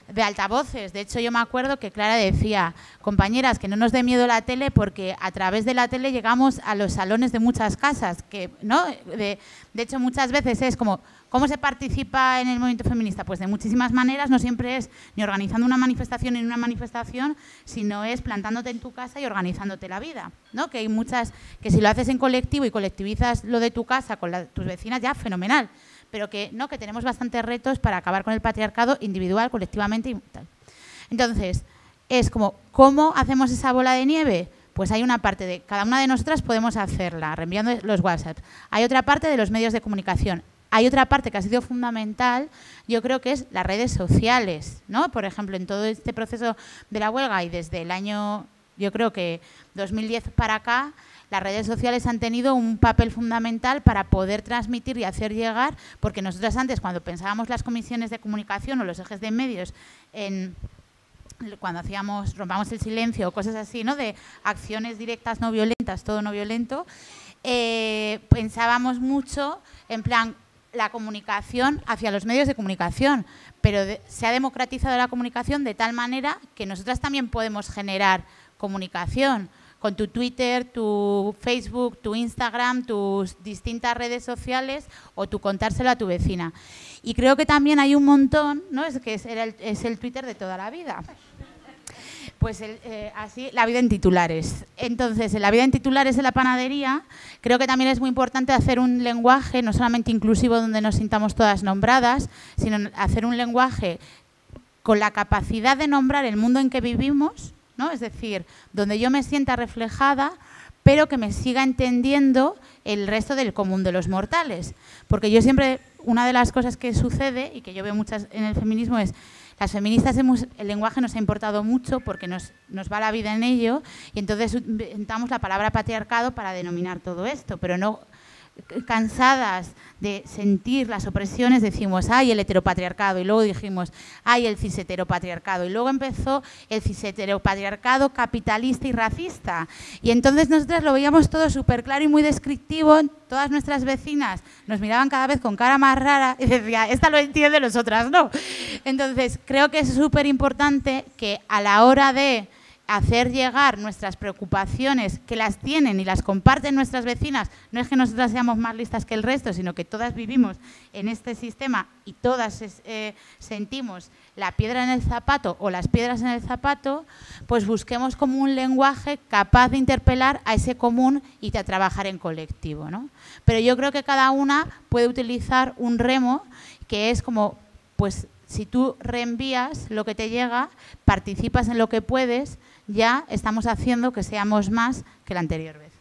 de altavoces. De hecho, yo me acuerdo que Clara decía, compañeras, que no nos dé miedo la tele porque a través de la tele llegamos a los salones de muchas casas. ¿No? De hecho, muchas veces es como, ¿cómo se participa en el movimiento feminista? Pues de muchísimas maneras, no siempre es ni organizando una manifestación en una manifestación, sino es plantándote en tu casa y organizándote la vida, ¿no? Que hay muchas, que si lo haces en colectivo y colectivizas lo de tu casa con tus vecinas, ya fenomenal, pero que no, que tenemos bastantes retos para acabar con el patriarcado individual, colectivamente y tal. Entonces, es como, ¿cómo hacemos esa bola de nieve? Pues hay una parte de, cada una de nosotras podemos hacerla, reenviando los WhatsApp. Hay otra parte de los medios de comunicación. Hay otra parte que ha sido fundamental, yo creo que es las redes sociales, ¿no? Por ejemplo, en todo este proceso de la huelga y desde el año, yo creo que 2010 para acá, las redes sociales han tenido un papel fundamental para poder transmitir y hacer llegar, porque nosotras antes, cuando pensábamos las comisiones de comunicación o los ejes de medios, cuando rompamos el silencio o cosas así, ¿no? De acciones directas no violentas, todo no violento, pensábamos mucho en plan la comunicación hacia los medios de comunicación, pero se ha democratizado la comunicación de tal manera que nosotras también podemos generar comunicación con tu Twitter, tu Facebook, tu Instagram, tus distintas redes sociales o tu contárselo a tu vecina. Y creo que también hay un montón, ¿no? Es el Twitter de toda la vida. Pues así, la vida en titulares. Entonces, en la vida en titulares de la panadería, creo que también es muy importante hacer un lenguaje, no solamente inclusivo donde nos sintamos todas nombradas, sino hacer un lenguaje con la capacidad de nombrar el mundo en que vivimos, ¿no? Es decir, donde yo me sienta reflejada, pero que me siga entendiendo el resto del común de los mortales. Porque yo siempre, una de las cosas que sucede, y que yo veo muchas en el feminismo, es las feministas el lenguaje nos ha importado mucho porque nos va la vida en ello, y entonces inventamos la palabra patriarcado para denominar todo esto, pero no, cansadas de sentir las opresiones, decimos, ¡ay, el heteropatriarcado! Y luego dijimos, ¡ay, el cisheteropatriarcado! Y luego empezó el cisheteropatriarcado capitalista y racista. Y entonces nosotros lo veíamos todo súper claro y muy descriptivo. Todas nuestras vecinas nos miraban cada vez con cara más rara y decía, esta lo entiende, los otras no. Entonces, creo que es súper importante que a la hora de hacer llegar nuestras preocupaciones, que las tienen y las comparten nuestras vecinas, no es que nosotras seamos más listas que el resto, sino que todas vivimos en este sistema y todas sentimos la piedra en el zapato o las piedras en el zapato, pues busquemos como un lenguaje capaz de interpelar a ese común y de trabajar en colectivo, ¿no? Pero yo creo que cada una puede utilizar un remo que es como, pues, si tú reenvías lo que te llega, participas en lo que puedes, ya estamos haciendo que seamos más que la anterior vez.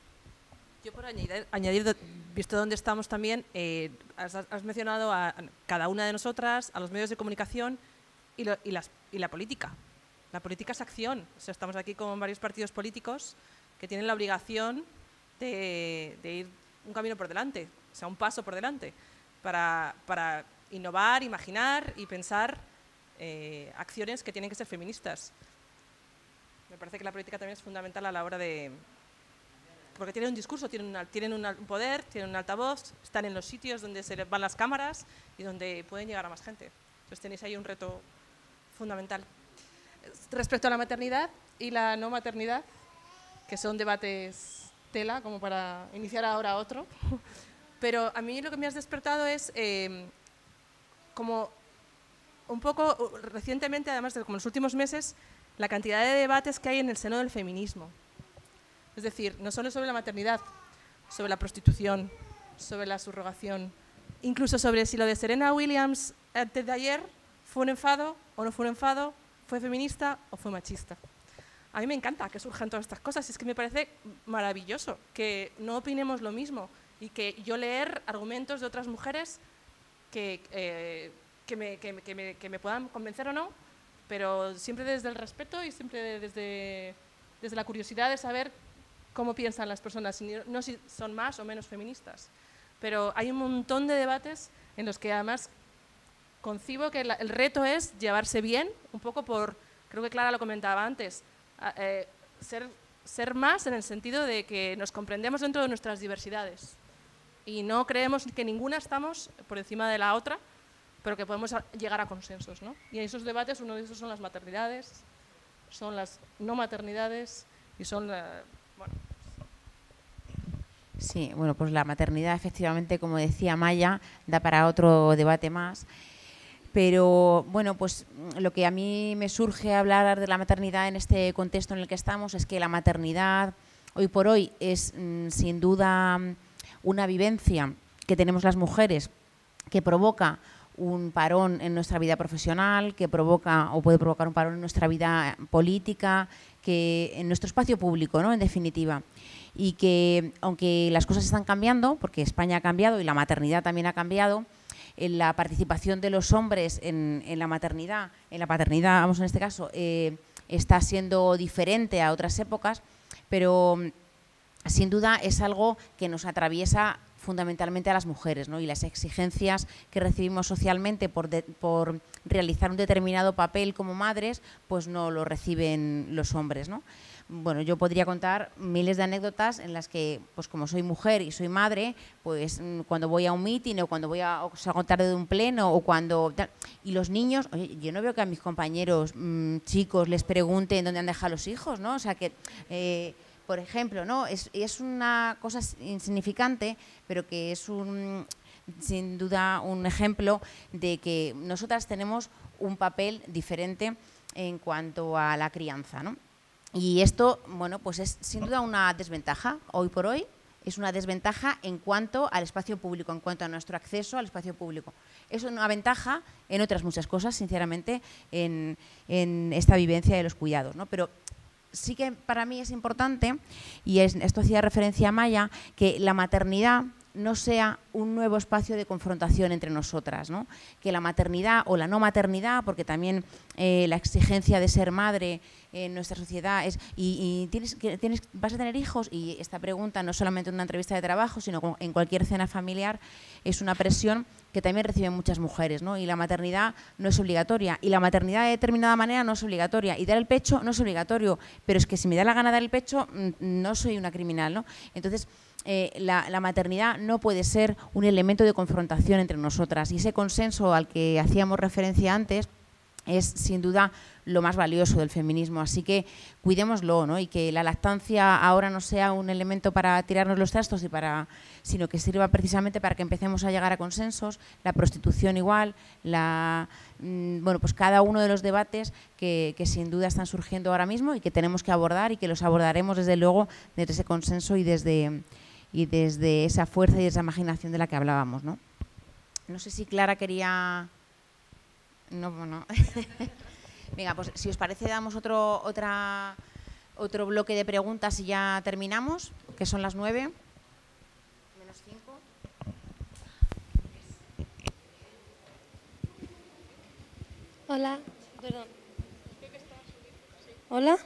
Yo por añadir visto dónde estamos también, has mencionado a cada una de nosotras, a los medios de comunicación y la política. La política es acción. O sea, estamos aquí con varios partidos políticos que tienen la obligación de ir un camino por delante, o sea, un paso por delante, para innovar, imaginar y pensar acciones que tienen que ser feministas. Me parece que la política también es fundamental a la hora de... Porque tienen un discurso, tienen un poder, tienen un altavoz, están en los sitios donde se van las cámaras y donde pueden llegar a más gente. Entonces tenéis ahí un reto fundamental. Respecto a la maternidad y la no maternidad, que son debates tela, como para iniciar ahora otro, pero a mí lo que me has despertado es... como un poco recientemente, además de como en los últimos meses, la cantidad de debates que hay en el seno del feminismo. Es decir, no solo sobre la maternidad, sobre la prostitución, sobre la subrogación, incluso sobre si lo de Serena Williams antes de ayer fue un enfado o no fue un enfado, fue feminista o fue machista. A mí me encanta que surjan todas estas cosas, es que me parece maravilloso que no opinemos lo mismo y que yo leer argumentos de otras mujeres que me puedan convencer o no, pero siempre desde el respeto y siempre desde la curiosidad de saber cómo piensan las personas, no si son más o menos feministas. Pero hay un montón de debates en los que además concibo que el reto es llevarse bien, un poco creo que Clara lo comentaba antes, ser más en el sentido de que nos comprendemos dentro de nuestras diversidades y no creemos que ninguna estamos por encima de la otra, pero que podemos llegar a consensos, ¿no? Y en esos debates, uno de esos son las maternidades, son las no maternidades y son, bueno. Sí, bueno, pues la maternidad efectivamente, como decía Maya, da para otro debate más. Pero bueno, pues lo que a mí me surge hablar de la maternidad en este contexto en el que estamos es que la maternidad hoy por hoy es sin duda una vivencia que tenemos las mujeres que provoca un parón en nuestra vida profesional, que provoca o puede provocar un parón en nuestra vida política, que en nuestro espacio público, ¿no? En definitiva. Y que aunque las cosas están cambiando, porque España ha cambiado y la maternidad también ha cambiado, en la participación de los hombres en la maternidad, en la paternidad, vamos en este caso, está siendo diferente a otras épocas, pero sin duda es algo que nos atraviesa fundamentalmente a las mujeres, ¿no? Y las exigencias que recibimos socialmente por realizar un determinado papel como madres, pues no lo reciben los hombres, ¿no? Bueno, yo podría contar miles de anécdotas en las que, pues como soy mujer y soy madre, pues cuando voy a un mitin o cuando o salgo tarde de un pleno o cuando... Y los niños, oye, yo no veo que a mis compañeros chicos les pregunten dónde han dejado los hijos, ¿no? O sea que... por ejemplo, ¿no? Es una cosa insignificante, pero que es sin duda un ejemplo de que nosotras tenemos un papel diferente en cuanto a la crianza, ¿no? Y esto, bueno, pues es sin duda una desventaja. Hoy por hoy es una desventaja en cuanto al espacio público, en cuanto a nuestro acceso al espacio público. Es una ventaja en otras muchas cosas, sinceramente, en esta vivencia de los cuidados, ¿no? Pero sí que para mí es importante, y esto hacía referencia a Maya, que la maternidad no sea un nuevo espacio de confrontación entre nosotras, ¿no? Que la maternidad o la no maternidad, porque también la exigencia de ser madre en nuestra sociedad es vas a tener hijos, y esta pregunta no solamente en una entrevista de trabajo, sino en cualquier cena familiar, es una presión que también reciben muchas mujeres, ¿no? Y la maternidad no es obligatoria, y la maternidad de determinada manera no es obligatoria, y dar el pecho no es obligatorio, pero es que si me da la gana dar el pecho, no soy una criminal, ¿no? Entonces, la maternidad no puede ser un elemento de confrontación entre nosotras, y ese consenso al que hacíamos referencia antes es sin duda lo más valioso del feminismo, así que cuidémoslo, ¿no? Y que la lactancia ahora no sea un elemento para tirarnos los trastos, sino que sirva precisamente para que empecemos a llegar a consensos, la prostitución igual, bueno, pues cada uno de los debates que sin duda están surgiendo ahora mismo y que tenemos que abordar, y que los abordaremos desde luego desde ese consenso y desde esa fuerza y esa imaginación de la que hablábamos, ¿no? No sé si Clara quería... No, bueno. Venga, pues si os parece damos otro bloque de preguntas y ya terminamos, que son las 9. Menos 5. Hola, perdón. Hola.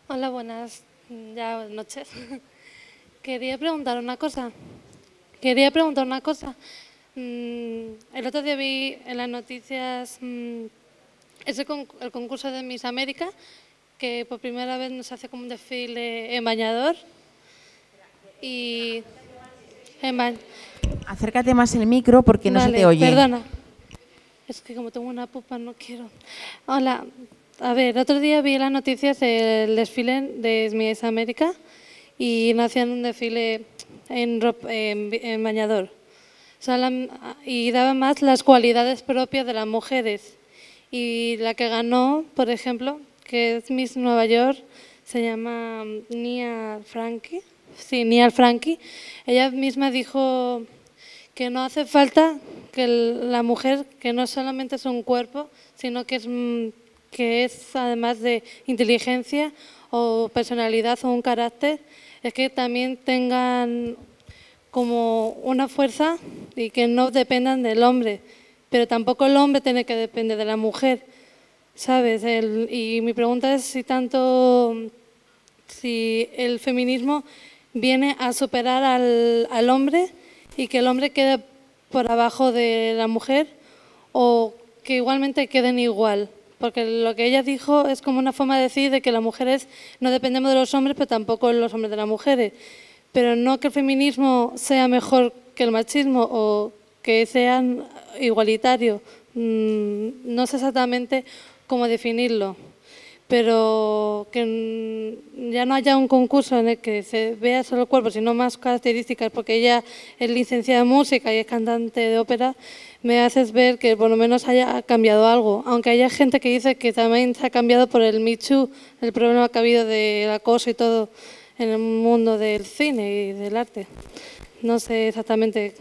Hola, buenas noches. Quería preguntar una cosa. El otro día vi en las noticias el concurso de Miss América, que por primera vez nos hace como un desfile en bañador. Y acércate más el micro porque no se te oye. Perdona. Es que como tengo una pupa no quiero. Hola. A ver, el otro día vi las noticias del desfile de Miss América y nos hacían un desfile en bañador. Y daban más las cualidades propias de las mujeres. Y la que ganó, por ejemplo, que es Miss Nueva York, se llama Nia Frankie. Sí, Nia Frankie. Ella misma dijo que no hace falta que la mujer, que no solamente es un cuerpo, sino que es además de inteligencia o personalidad o un carácter, es que también tengan como una fuerza y que no dependan del hombre, pero tampoco el hombre tiene que depender de la mujer, ¿sabes? Y mi pregunta es si el feminismo viene a superar al hombre y que el hombre quede por abajo de la mujer o que igualmente queden igual. Porque lo que ella dijo es como una forma de decir de que las mujeres no dependemos de los hombres, pero tampoco los hombres de las mujeres. Pero no que el feminismo sea mejor que el machismo o que sean igualitarios. No sé exactamente cómo definirlo, pero que ya no haya un concurso en el que se vea solo el cuerpo, sino más características, porque ella es licenciada en música y es cantante de ópera, me haces ver que por lo menos haya cambiado algo, aunque haya gente que dice que también se ha cambiado por el Me Too, el problema que ha habido del acoso y todo en el mundo del cine y del arte. No sé exactamente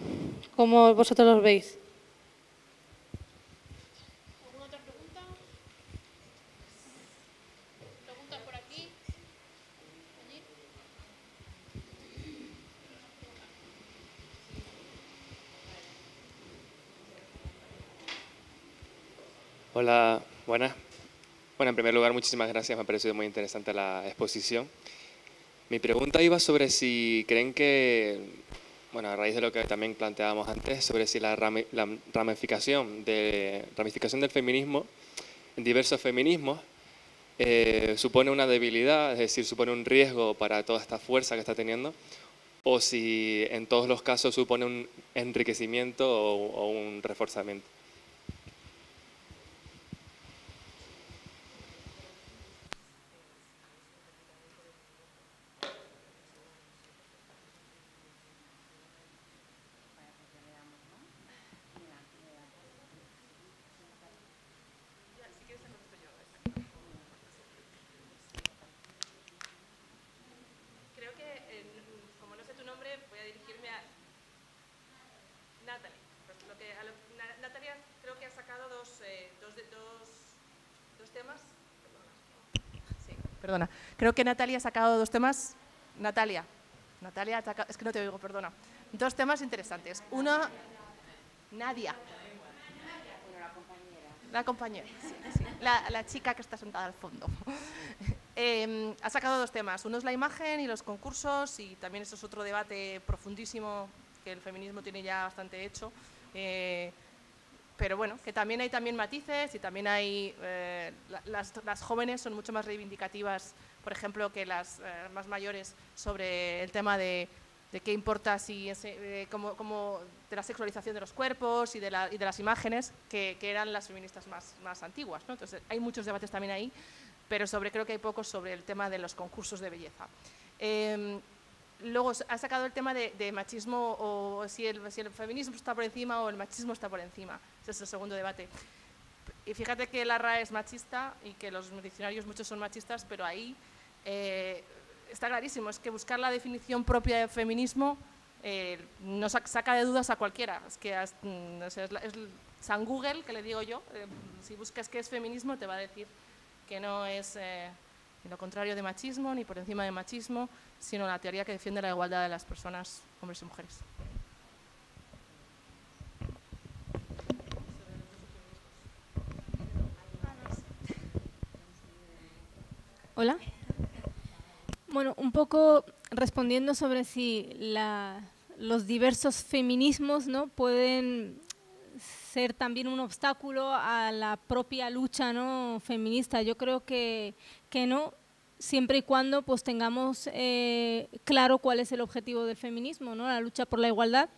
cómo vosotros los veis. ¿Alguna otra pregunta? ¿Pregunta por aquí? ¿Allí? Hola, buenas. Bueno, en primer lugar, muchísimas gracias. Me ha parecido muy interesante la exposición. Mi pregunta iba sobre si creen que, bueno, a raíz de lo que también planteábamos antes, sobre si la ramificación del feminismo en diversos feminismos supone una debilidad, es decir, supone un riesgo para toda esta fuerza que está teniendo, o si en todos los casos supone un enriquecimiento o un reforzamiento. Creo que, como no sé tu nombre, voy a dirigirme a Natalie. Natalia creo que ha sacado dos temas. Sí, perdona. Creo que Natalia ha sacado dos temas. Natalia ha sacado, es que no te oigo, perdona. Dos temas interesantes. Uno, Nadia. La compañera, sí. La chica que está sentada al fondo. Ha sacado dos temas. Uno es la imagen y los concursos, y también eso es otro debate profundísimo que el feminismo tiene ya bastante hecho. Pero bueno, que también hay matices y también hay… las jóvenes son mucho más reivindicativas, por ejemplo, que las más mayores sobre el tema de qué importa si como de la sexualización de los cuerpos y de las imágenes que eran las feministas más antiguas, ¿no? Entonces hay muchos debates también ahí, pero creo que hay pocos sobre el tema de los concursos de belleza. Luego ha sacado el tema de machismo, o si el feminismo está por encima o el machismo está por encima. Ese es el segundo debate. Y fíjate que la RAE es machista y que los diccionarios muchos son machistas, pero ahí está clarísimo, es que buscar la definición propia de feminismo nos saca de dudas a cualquiera. Es que es San Google, que le digo yo, si buscas qué es feminismo te va a decir que no es ni lo contrario de machismo, ni por encima de machismo, sino la teoría que defiende la igualdad de las personas, hombres y mujeres. Hola. Bueno, un poco respondiendo sobre si los diversos feminismos, ¿no?, pueden ser también un obstáculo a la propia lucha, ¿no?, feminista. Yo creo que no, siempre y cuando pues tengamos claro cuál es el objetivo del feminismo, ¿no?, la lucha por la igualdad,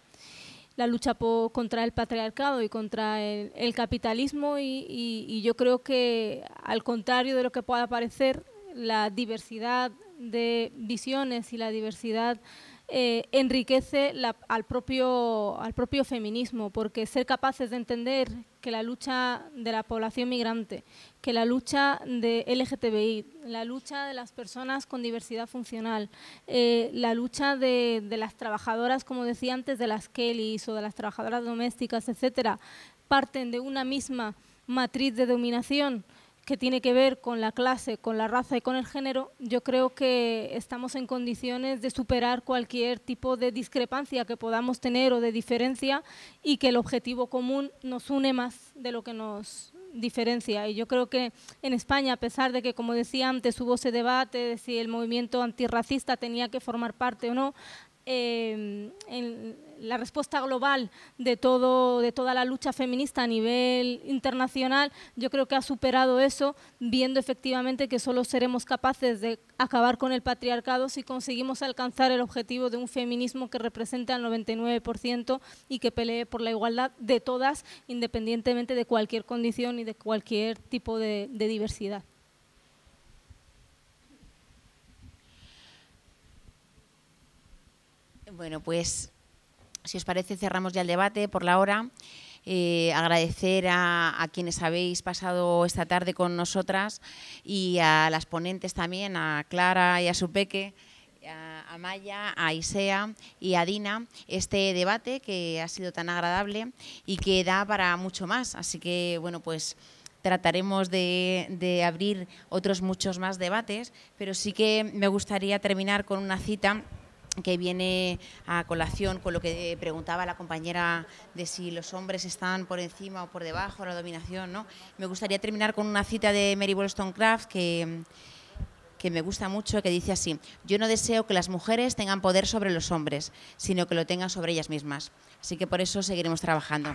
la lucha contra el patriarcado y contra el capitalismo, y yo creo que, al contrario de lo que pueda parecer, la diversidad de visiones y la diversidad enriquece al propio feminismo, porque ser capaces de entender que la lucha de la población migrante, que la lucha de LGTBI, la lucha de las personas con diversidad funcional, la lucha de las trabajadoras, como decía antes, de las Kellys o de las trabajadoras domésticas, etcétera, parten de una misma matriz de dominación que tiene que ver con la clase, con la raza y con el género. Yo creo que estamos en condiciones de superar cualquier tipo de discrepancia que podamos tener o de diferencia, y que el objetivo común nos une más de lo que nos diferencia. Y yo creo que en España, a pesar de que, como decía antes, hubo ese debate de si el movimiento antirracista tenía que formar parte o no, en la respuesta global de toda la lucha feminista a nivel internacional, yo creo que ha superado eso, viendo efectivamente que solo seremos capaces de acabar con el patriarcado si conseguimos alcanzar el objetivo de un feminismo que represente al 99% y que pelee por la igualdad de todas, independientemente de cualquier condición y de cualquier tipo de diversidad. Bueno, pues si os parece cerramos ya el debate por la hora. Agradecer a quienes habéis pasado esta tarde con nosotras y a las ponentes también, a Clara y a su peque, a Maya, a Isea y a Dina, este debate que ha sido tan agradable y que da para mucho más. Así que, bueno, pues trataremos de abrir otros muchos más debates, pero sí que me gustaría terminar con una cita que viene a colación con lo que preguntaba la compañera de si los hombres están por encima o por debajo de la dominación, ¿no? Me gustaría terminar con una cita de Mary Wollstonecraft que me gusta mucho, que dice así: yo no deseo que las mujeres tengan poder sobre los hombres, sino que lo tengan sobre ellas mismas. Así que por eso seguiremos trabajando.